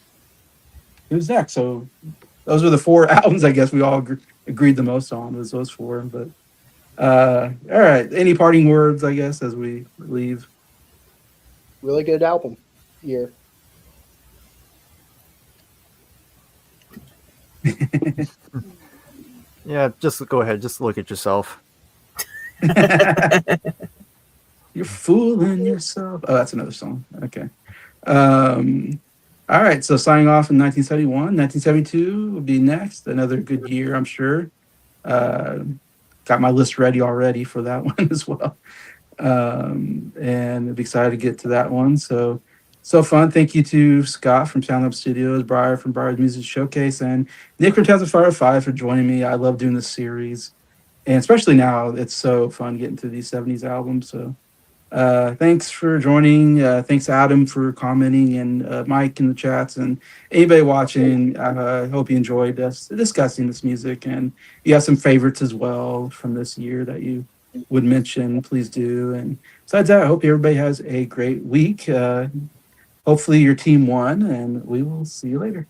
Who's Next? So those were the four albums I guess we all agreed the most on, was those four. But all right, any parting words, I guess, as we leave? Really good album year. Yeah, just go ahead. Just look at yourself. You're fooling yourself. Oh, that's another song. Okay. All right. So signing off in 1971. 1972 will be next. Another good year, I'm sure. Got my list ready already for that one as well. And I'm excited to get to that one. So fun. Thank you to Scott from Sound Up Studios, Bryer from Bryer Music Showcase, and Nick from Towns of Fire 5 for joining me. I love doing this series. And especially now, it's so fun getting to these 70s albums. So Thanks for joining. Thanks, Adam, for commenting, and Mike in the chats, and anybody watching. I hope you enjoyed us discussing this music, and you have some favorites as well from this year that you would mention. Please do. And besides that, I hope everybody has a great week. Hopefully, your team won, and we will see you later.